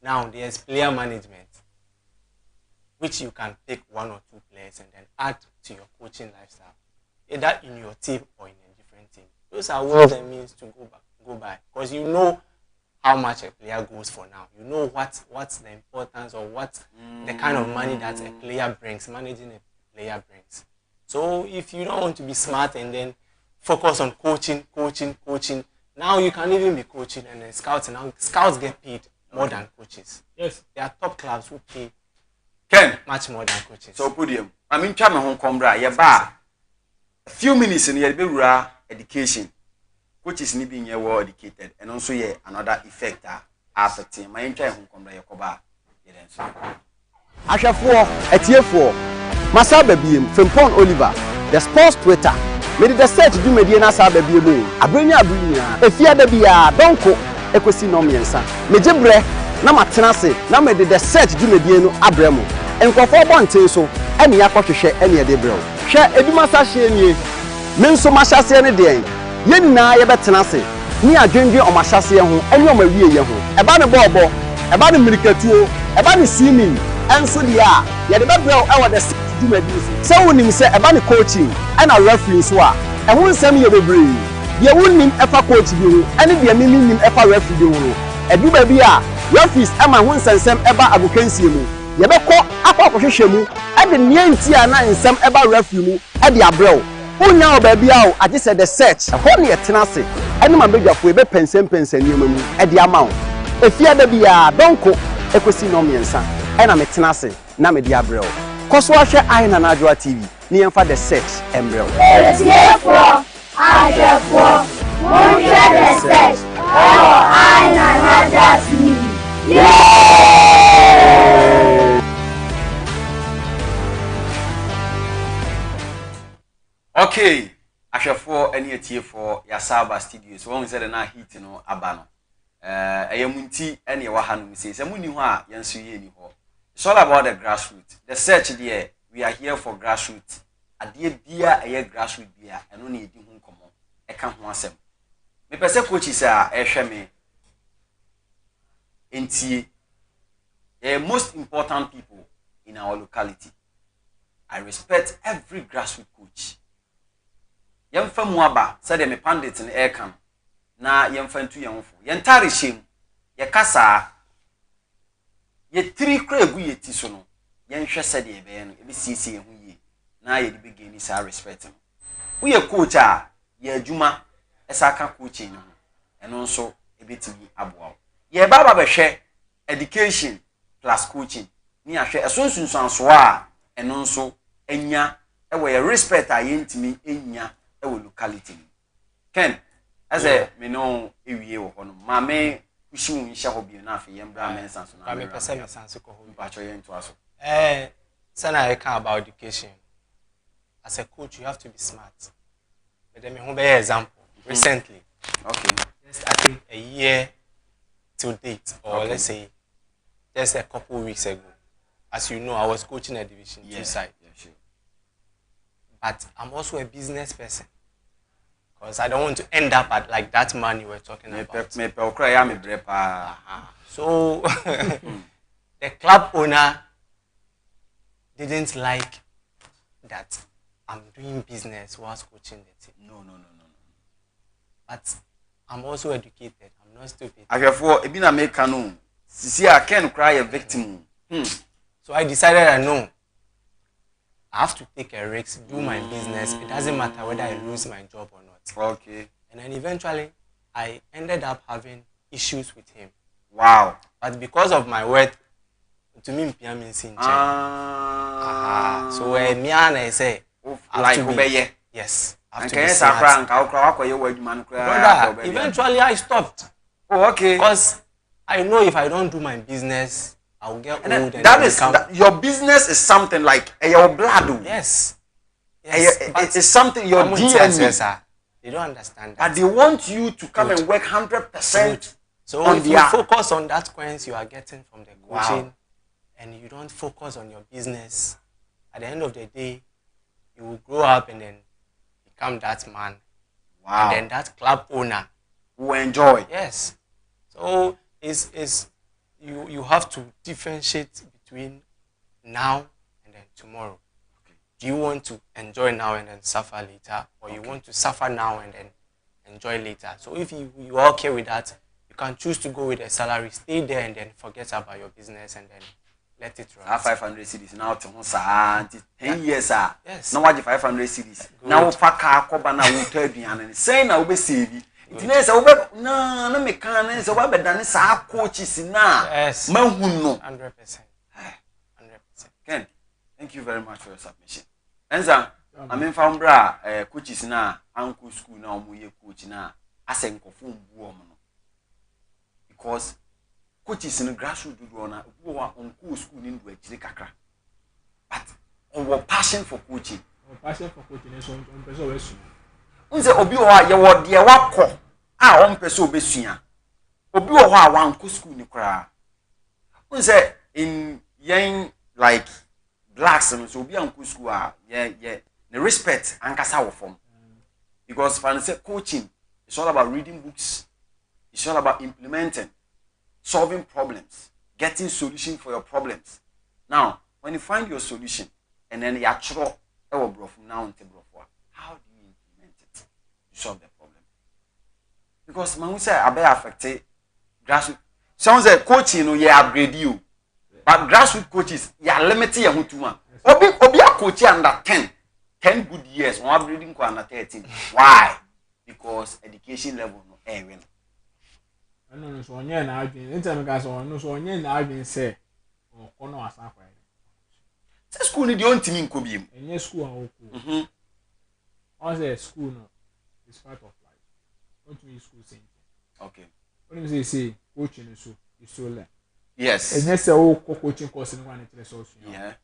Speaker 3: Now there's player management, which you can pick 1 or 2 players and then add to your coaching lifestyle, either in your team or in a different team. Those are ways and means to go by, because you know how much a player goes for now. You know what's the importance or what the kind of money that a player brings, managing a player brings. So if you don't want to be smart and then focus on coaching, now you can even be coaching and then scouting. Now scouts get paid more than coaches. Yes. There are top clubs who pay much more than coaches.
Speaker 1: So podium. I mean try my home combra. Yeah, ba. A few minutes in here be rural education. Coaches need being well educated and also yeah another effect affecting. My try home combra yakoba. Yeah then so.
Speaker 5: Ashafo, etiefo. Masa babiem Frimpon Oliver. The sports Twitter. Made the search do mediana sa babiem. Abrenya. Efia da bia donko ekosi no miensa mejebre na matena se na me de search dwumadie no abremo enkofo bonten so ene yakwohwehwe ene ye de brew hwe edumasa hye nie me nso mahyase ne de ye nyina ye betena se ni adwendwe omahyase ho ene omawie ye ho eba ne bobo eba ne mirikatuo eba ne swimming enso dia ye de brew e wo de search dwumadie se wonim se eba ne coaching ena referee so a ehun nsem ye bebre ye wonnim efa coach bi ho ene de mimi nim efa referee bi ho eduba bi a referees ema ho nsensem eba agokansie mu yɛbɛkɔ akɔ akɔhwehwɛ mu ɛde nea nti a na nsɛm ɛba referee mu ɛde abrɛw wonya wo baabi a wo agye sɛ the search ɛhɔ ne yɛtena ase ɛne ma badwafo ɛbɛpɛnsɛmpɛnsɛ nneɛma mu ɛde ama wo efiada bi a donko ekosi no mmiɛnsa ɛna metena ase na mede abrɛw kɔ so ahwɛ Ahena Adwoa TV ne yɛmfa the search ɛmbrɛw
Speaker 6: Etiefoɔ ahwɛfoɔ monhwɛ the search ɛwɔ Ahena Adwoa TV.
Speaker 1: Okay, ahwɛfoɔ ɛne atiefoɔ yasaba studios wɔn sɛ na heat no aba no ɛyɛ munti ɛne ɛwɔ ha no mu sɛ muni hɔ a yɛnso yɛ ni hɔ. It's all about the grassroots. The search there, we are here for grassroots. Adeɛ bia ɛyɛ grassroots bia ɛno na yɛdi ho nkɔmɔ ɛka ho asɛm. Me pɛ coaches a ɛhwɛ me ntie the most important people in our locality. I respect every grassroots coach. Yɛmfa mu aba sɛdeɛ me pandit no ɛka na yɛmfa ntu yɛn ho fo. Yɛntare hyɛm yɛkasa yɛtiri kra egu yɛti so no yɛnhwɛ sɛdeɛ ɛbɛyɛ no ɛbɛsiesie ho yie na yɛde begin ni sa respect no. Woyɛ coach a yɛ adwuma ɛsa ka coaching no ɛno nso ɛbɛtumi aboa wo. Yɛ baba bɛhwɛ education plus coaching ni ahwɛ ɛsonsunsanso a ɛno nso enya ɛwɔ yɛ respect a yɛntimi enya ɛwɔ locality. Ken as a me no ewie wɔ hɔ no ma me kushi mu nhya hɔ bi na afɛ yɛmbra mensa so na
Speaker 3: me pese me sanse kɔ hɔ
Speaker 1: ba cho yɛn to aso.
Speaker 3: Sana I can about education. As a coach you have to be smart. But then me ho be example recently.
Speaker 1: Okay.
Speaker 3: Just I think a year till date or let's say just a couple weeks ago. As you know, I was coaching a division 2 side.
Speaker 1: Yeah, sure.
Speaker 3: But I'm also a business person. Because I don't want to end up at like that man you were talking about. So the club owner didn't like that I'm doing business whilst coaching the team.
Speaker 1: No.
Speaker 3: But I'm also educated. I'm not stupid.
Speaker 1: Ahwefo ebi na make no. Sisi a Ken cry a victim.
Speaker 3: So I decided I know I have to take a risk, do my business. It doesn't matter whether I lose my job or not.
Speaker 1: Okay.
Speaker 3: And then eventually, I ended up having issues with him.
Speaker 1: Wow.
Speaker 3: But because of my word, to me, I mean, so me and I say,
Speaker 1: like obey.
Speaker 3: Yes.
Speaker 1: Brother,
Speaker 3: eventually I stopped.
Speaker 1: Oh, okay.
Speaker 3: Because I know if I don't do my business, I'll get old. And
Speaker 1: that is your business is something like your blood.
Speaker 3: Yes.
Speaker 1: It's something your DNA.
Speaker 3: They don't understand that.
Speaker 1: But they want you to come and work 100%.
Speaker 3: So if you focus on that coins you are getting from the coaching, and you don't focus on your business, at the end of the day, you will grow up and then become that man.
Speaker 1: Wow.
Speaker 3: And then that club owner
Speaker 1: who enjoy.
Speaker 3: Yes. So you have to differentiate between now and then tomorrow. Okay. Do you want to enjoy now and then suffer later, or you want to suffer now and then enjoy later? So if you are okay with that, you can choose to go with a salary, stay there and then forget about your business and then let it run.
Speaker 1: 500 cities now to 10 years.
Speaker 3: Yes.
Speaker 1: Now what 500 cities? Now faka koba na wuta and say na ube save. It means no me can so what done sa coaches na.
Speaker 3: Yes.
Speaker 1: Mahuno
Speaker 3: 100%. 100%.
Speaker 1: Ken, thank you very much for your submission. Enza, I mean from bra coaches na uncle school na omuye coach na asenkofo mbu omo no. Because coaches in the grassroots do na who are on school in do actually kakra. But our passion for coaching.
Speaker 4: Passion for coaching is on person wesu.
Speaker 1: Unse obi ho a ye wo de wakọ a on person obesua. Obi ho a wan ko school ni kra. Unse in yen like blacks so obi an ko school a the respect ankasa wo form. Because for say coaching it's all about reading books. It's all about implementing, solving problems, getting solution for your problems. Now, when you find your solution and then you actually how do you implement it to solve the problem? Because man, we say I be affected grassroots. Sounds like coaching, you upgrade you. But grassroots coaches, you are limited your too. Obi a coach under 10 good years, one breeding under 13. Why? Because education level no win.
Speaker 4: No, so onye na adwin. Anytime guys on so onye na adwin say o kono asa kwa.
Speaker 1: Say school ni the only thing nko bi.
Speaker 4: Enye school a oku. I say school no is part of life. Don't mean school same thing.
Speaker 1: Okay.
Speaker 4: When you say coaching so you so learn.
Speaker 1: Yes.
Speaker 4: Enye say o coaching course ni one tell so.
Speaker 1: Yeah.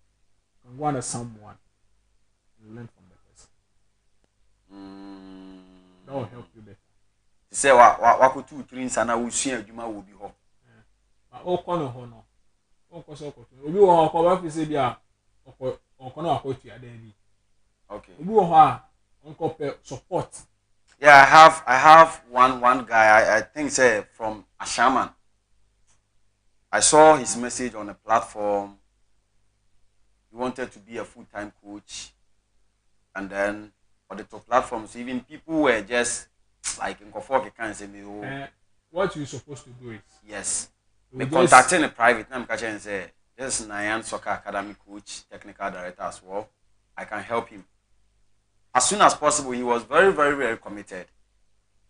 Speaker 4: And go under someone you learn from the person. That will help you better.
Speaker 1: Say wa ko 2-3 nsana wo sua adwuma wo bi ho.
Speaker 4: But o kono ho no. O ko so ko. Obi wo ho ko ba fi say bia o kono akotu ada bi.
Speaker 1: Okay.
Speaker 4: Obi wo ho a onko pe support.
Speaker 1: Yeah, I have one guy I think say from Ashaman. I saw his message on a platform. He wanted to be a full-time coach, and then on the top platforms, even people were just like in Kofoke can say me.
Speaker 4: What you're supposed to do is
Speaker 1: yes, me contacting a private. I'm catching and say this Nyan Soccer Academy coach, technical director as well. I can help him as soon as possible. He was very, very, very committed.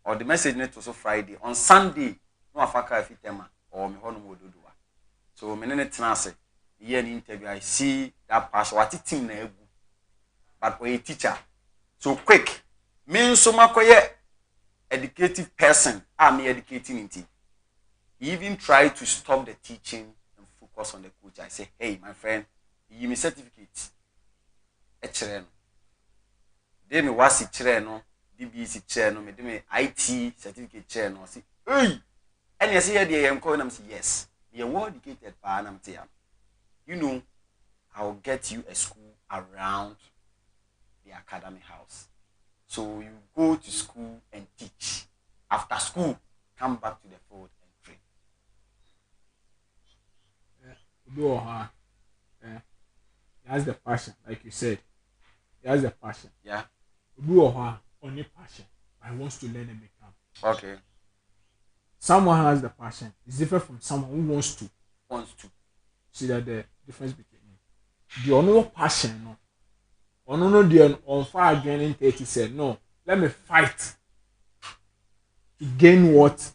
Speaker 1: Or the message net was Friday on Sunday. No afaka ifitema or me hono moduwa. So me nene tenase. Here in interview, I see that passion. What it team na egu, but we a teacher. So quick, me so makoye educative person. I'm educating in team. He even tried to stop the teaching and focus on the coach. I say, hey, my friend, give me certificate. Echere no. De me wasi chere no, DBC chere no, me de me IT certificate chere no. Say, hey, and you say here the am calling them say yes. The well educated pa na mte am. You know, I'll get you a school around the academy house. So you go to school and teach. After school, come back to the field and train.
Speaker 4: He has the passion, like you said. He has the passion.
Speaker 1: Yeah.
Speaker 4: Only passion. I wants to learn and become.
Speaker 1: Okay.
Speaker 4: Someone has the passion. It's different from someone who wants to. See that the difference between the no passion, no the on fire gaining 30 said, no, let me fight to gain what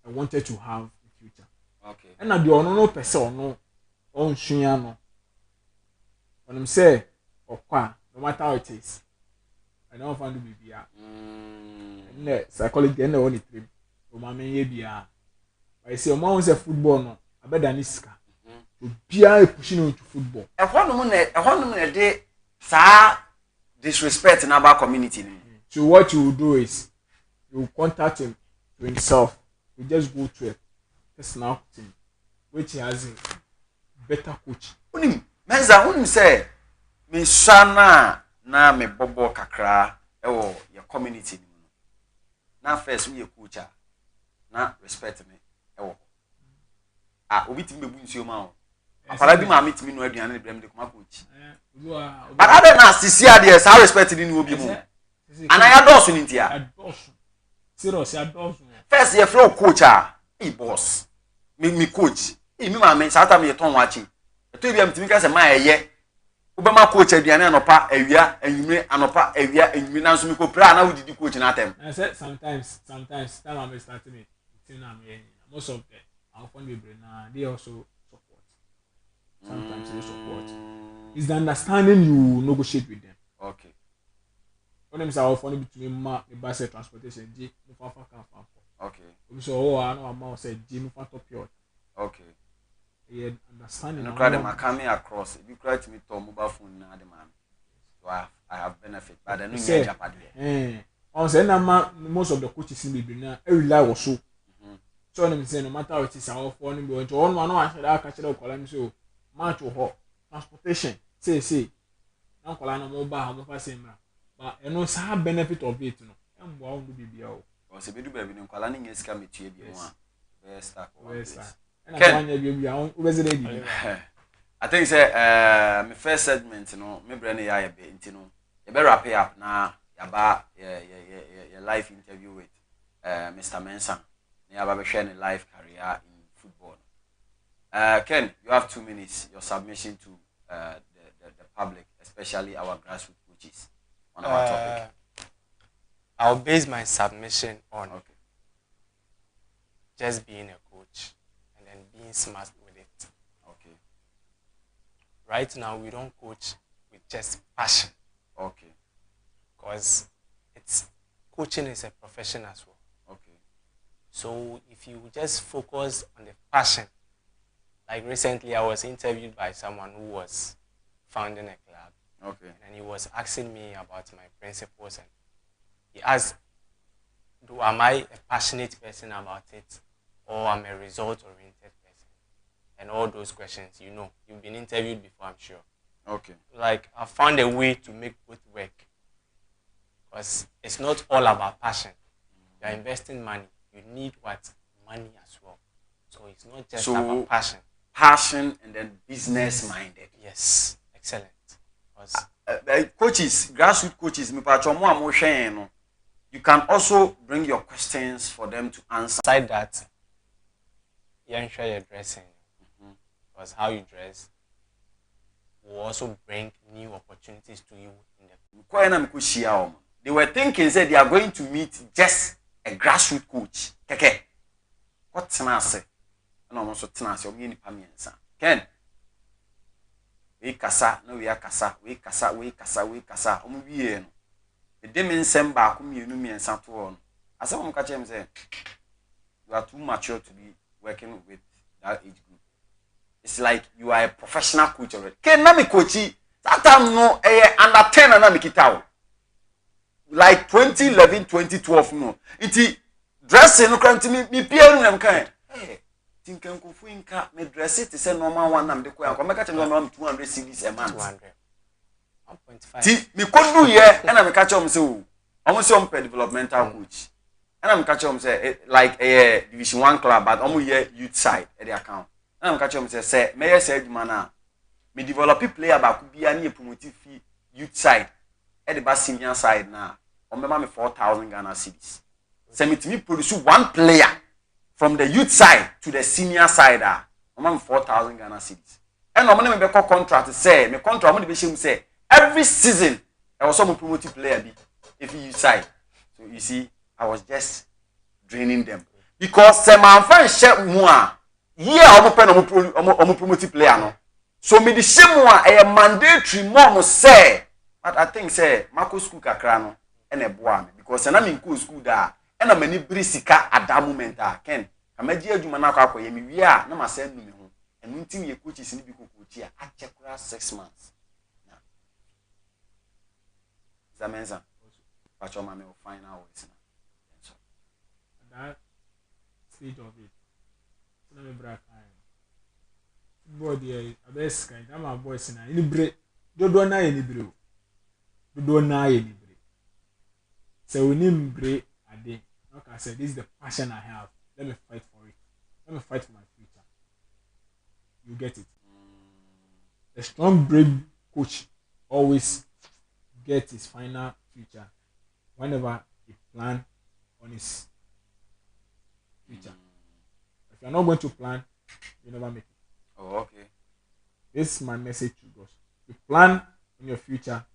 Speaker 4: I wanted to have in future.
Speaker 1: Okay.
Speaker 4: And now the no person no on Shiano. When I'm say no matter how it is, I don't find to be here. And psychology and the only trip. I say, Oma was a football no, I bet than this. Be pushing into football.
Speaker 1: A one day, sir, disrespect in our community.
Speaker 4: So what you will do is you will contact him to himself. You just go to a personal team, which has a better coach.
Speaker 1: Menza, who say, me sana na me bobo kakra, ewo your community. Now first we a coach, na respect me, ewo. Obi ti me bu nsuo ma o. Apara bi ma meet me no aduane brem de kuma coach. But other na sisi ade sa respect ni obi mu. Ana ya dosu ni ntia.
Speaker 4: Serious ya dosu.
Speaker 1: First ye flow coach e boss. Me coach. Me ma me sa ta me ton wachi. To bi am timi ka se ma eye. Obama coach aduane anopa awia anwumre anopa awia anwumre na so me ko pra na wudidi coach na atem.
Speaker 4: I said sometimes time I'm starting it. Most of them our phone be now they also support. Sometimes they support. It's the understanding you negotiate with them.
Speaker 1: Okay.
Speaker 4: When them say our phone between the bus transportation, G, no far.
Speaker 1: Okay.
Speaker 4: So I know amount said G, no far top your.
Speaker 1: Okay.
Speaker 4: Yeah, understanding.
Speaker 1: No crowd them are coming across. If you cry to me to mobile phone na the man. So I have benefit, but I don't get Japan.
Speaker 4: On say most of the coaches in the now every lie was so. So them say no matter what it is our phone be to one I said I catch the call am so match or transportation say na call na mobile how for same but you know some benefit of it no em bo on do bibia o
Speaker 1: se be do ba bi no call na nya sika metie bi mo a be stack
Speaker 4: and I want you bibia o be say dey
Speaker 1: I think say my first segment no me brand ya ya be nti no you better wrap it up na ya ba your live interview with Mr. Mensah. I have a life career in football. Ken, you have 2 minutes. Your submission to the public, especially our grassroots coaches, on our topic.
Speaker 3: I'll base my submission on just being a coach and then being smart with it.
Speaker 1: Okay.
Speaker 3: Right now, we don't coach with just passion.
Speaker 1: Okay.
Speaker 3: Because coaching is a profession as well.
Speaker 1: Okay.
Speaker 3: So if you just focus on the passion, like recently I was interviewed by someone who was founding a club.
Speaker 1: Okay.
Speaker 3: And he was asking me about my principles, and he asked, am I a passionate person about it, or am I a result-oriented person? And all those questions, you've been interviewed before, I'm sure.
Speaker 1: Okay.
Speaker 3: Like, I found a way to make both work. Because it's not all about passion. You're investing money. You need what? Money as well. So it's not just about passion.
Speaker 1: Passion and then business-minded.
Speaker 3: Yes. Excellent.
Speaker 1: Coaches, grassroots coaches, you can also bring your questions for them to answer.
Speaker 3: Aside that, you ensure your dressing. Because how you dress will also bring new opportunities to you in the.
Speaker 1: They were thinking that they are going to meet just a grassroots coach. Keke. What's an answer? And almost what's an answer? Ken. We kasa, no we are kasa, we kasa. The demon send back me and Santuan. As someone catch him say, you are too mature to be working with that age group. It's like you are a professional coach already. Ken Nami coachy, that time no under 10 and Nami Kitao. Like 2011, 2012, no. It's dressing, no crime to me, Pierre, and kind. Hey, think I'm going to me dress it. It's a normal one. I'm the coin. I'm catching on 200 CDs a month.
Speaker 3: 200. 1.5.
Speaker 1: See, me could do here, and I'm catching on so. I'm also a developmental coach. And I'm catching on say, like a Division 1 club, but I'm here youth side at the account. And I'm catching on say, Mayor said, man, me develop a player, but could be any promotive youth side at the senior side now. Remember me 4,000 Ghana cedis. So me produce one player from the youth side to the senior side. Remember 4,000 Ghana cedis. And I'm going to make a contract. Say me contract. I'm going to say every season I was some promoted player be if you side. So you see, I was just draining them because my friend share more. Yeah, I'm promoted player no. So me the same one a mandatory mom say, but I think say Marco school kakra no. Because I'm in school there, and I'm any brisika at that moment. Ken, I'm a dear Jumanaka, we are no, send me home, and until your coach is in the coach here, I check 6 months. Zamenza, but your mamma will find out.
Speaker 4: That stage of it, let me break body, a best kind. I'm a boy, and I break. Don't know any brew. Don't know any. So we need break a day. Like I said, this is the passion I have. Let me fight for it. Let me fight for my future. You get it. A strong, brave coach always gets his final future whenever he plans on his future. If you're not going to plan, you never make it.
Speaker 1: Oh, okay.
Speaker 4: This is my message to you. You plan on your future.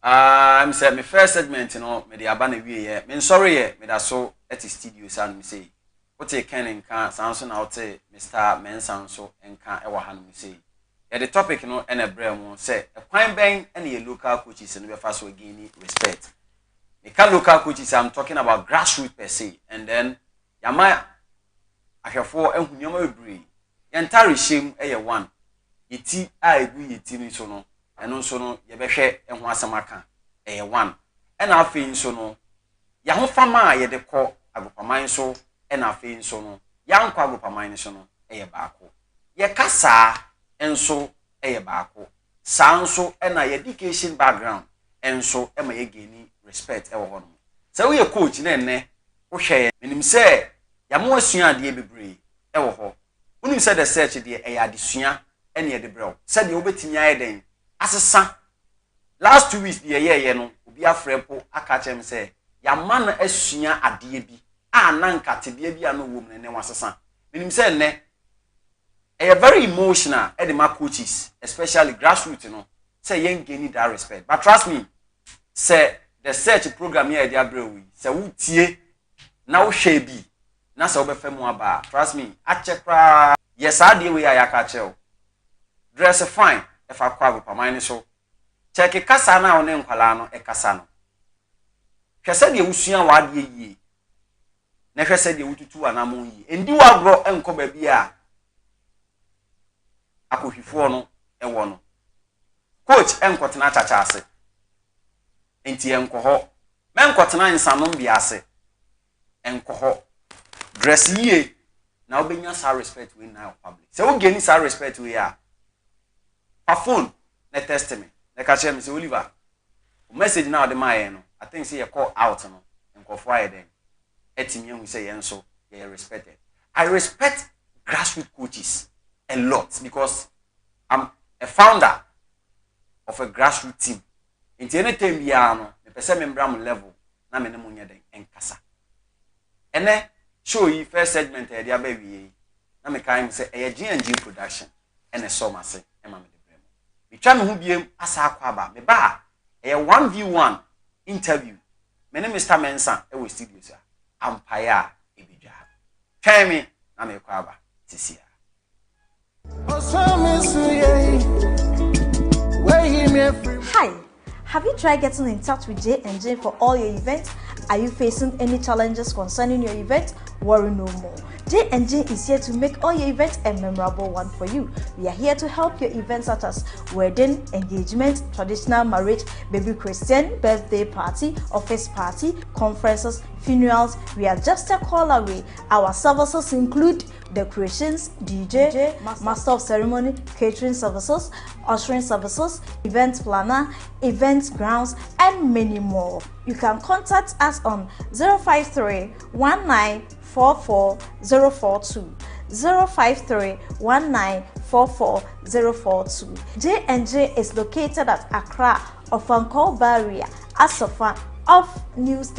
Speaker 1: I'm saying my first segment, me the abane we here. Me sorry here, me that so at the studio sound me say. What you can and can Samson out say Mr. Mensan so and can ever hand me say. Yeah, the topic and a brand say a pine bang and your local coaches and we first will gain respect. The can local coaches I'm talking about grassroots per se, and then Yama I have 4 and Hunyama Bree. Entire shame one. Iti I agree it so no. And also no yebehwe ehho asamaka one and afei so no ya ho fama ye de kɔ agopaman so and afei so no ya nkɔ agopaman so no baako ye kasa enso baako saa nso na ye education background enso ma ye geni respect ho no sɛ wo ye coach na enne wo hwɛ menim sɛ ya mo asua ade bebree ho ho unim sɛ the search de adesua ene ye de brɛ sɛ de obetimi ayeden asesa last 2 weeks the no obi afrepo aka chem say ya man asua ade bi a na nkatebia bi a no wo mne ne wasesa menim say ne very emotional at my coaches, especially grassroots, you know, say young gain that respect. But trust me, say the search program here, dear bro, say utie now shaby, na say obefe mo aba. Trust me, I check yes, I deal with I catch you. Dress fine if I quabble per mine so. Check a casana on them colano, a casano. She said you usua wad ye. Never said you would two and among ye. And do I grow and come baby? Ako hifono ewo no coach enkotena chacha ase enti enko ho menkotena nsanom bia ase enko ho dress ye na obenya sa respect we na public se wo geni sa respect we a pa phone na test me na ka share me se Oliver o message na ode ma ye no I think say you call out no enko fo aye den etimi hu say ye nso ye respected. I respect grassroots coaches a lot because I'm a founder of a grassroots team. In any time no, the person member level na me ne munya den enkasa. Ene show you first segment e dia ba wie. Na me kan say e G&G production ene so ma se e ma me de bremo. Me twa me hu biem asa akwa aba. Me ba e 1v1 interview. Me ne Mr. Mensa e we studio sir. Empire e bidwa. Tell me na me kwa aba. Tisia.
Speaker 2: Hi, have you tried getting in touch with J&J for all your events? Are you facing any challenges concerning your event? Worry no more. J&J is here to make all your events a memorable one for you. We are here to help your events such as wedding, engagement, traditional marriage, baby Christian, birthday party, office party, conferences, funerals. We are just a call away. Our services include decorations, DJ, master of ceremony, catering services, ushering services, event planner, event grounds, and many more. You can contact us on 053 1944 042 053 1944 042. J&J is located at Accra, Ofankor Barrier, Asofa, off New State.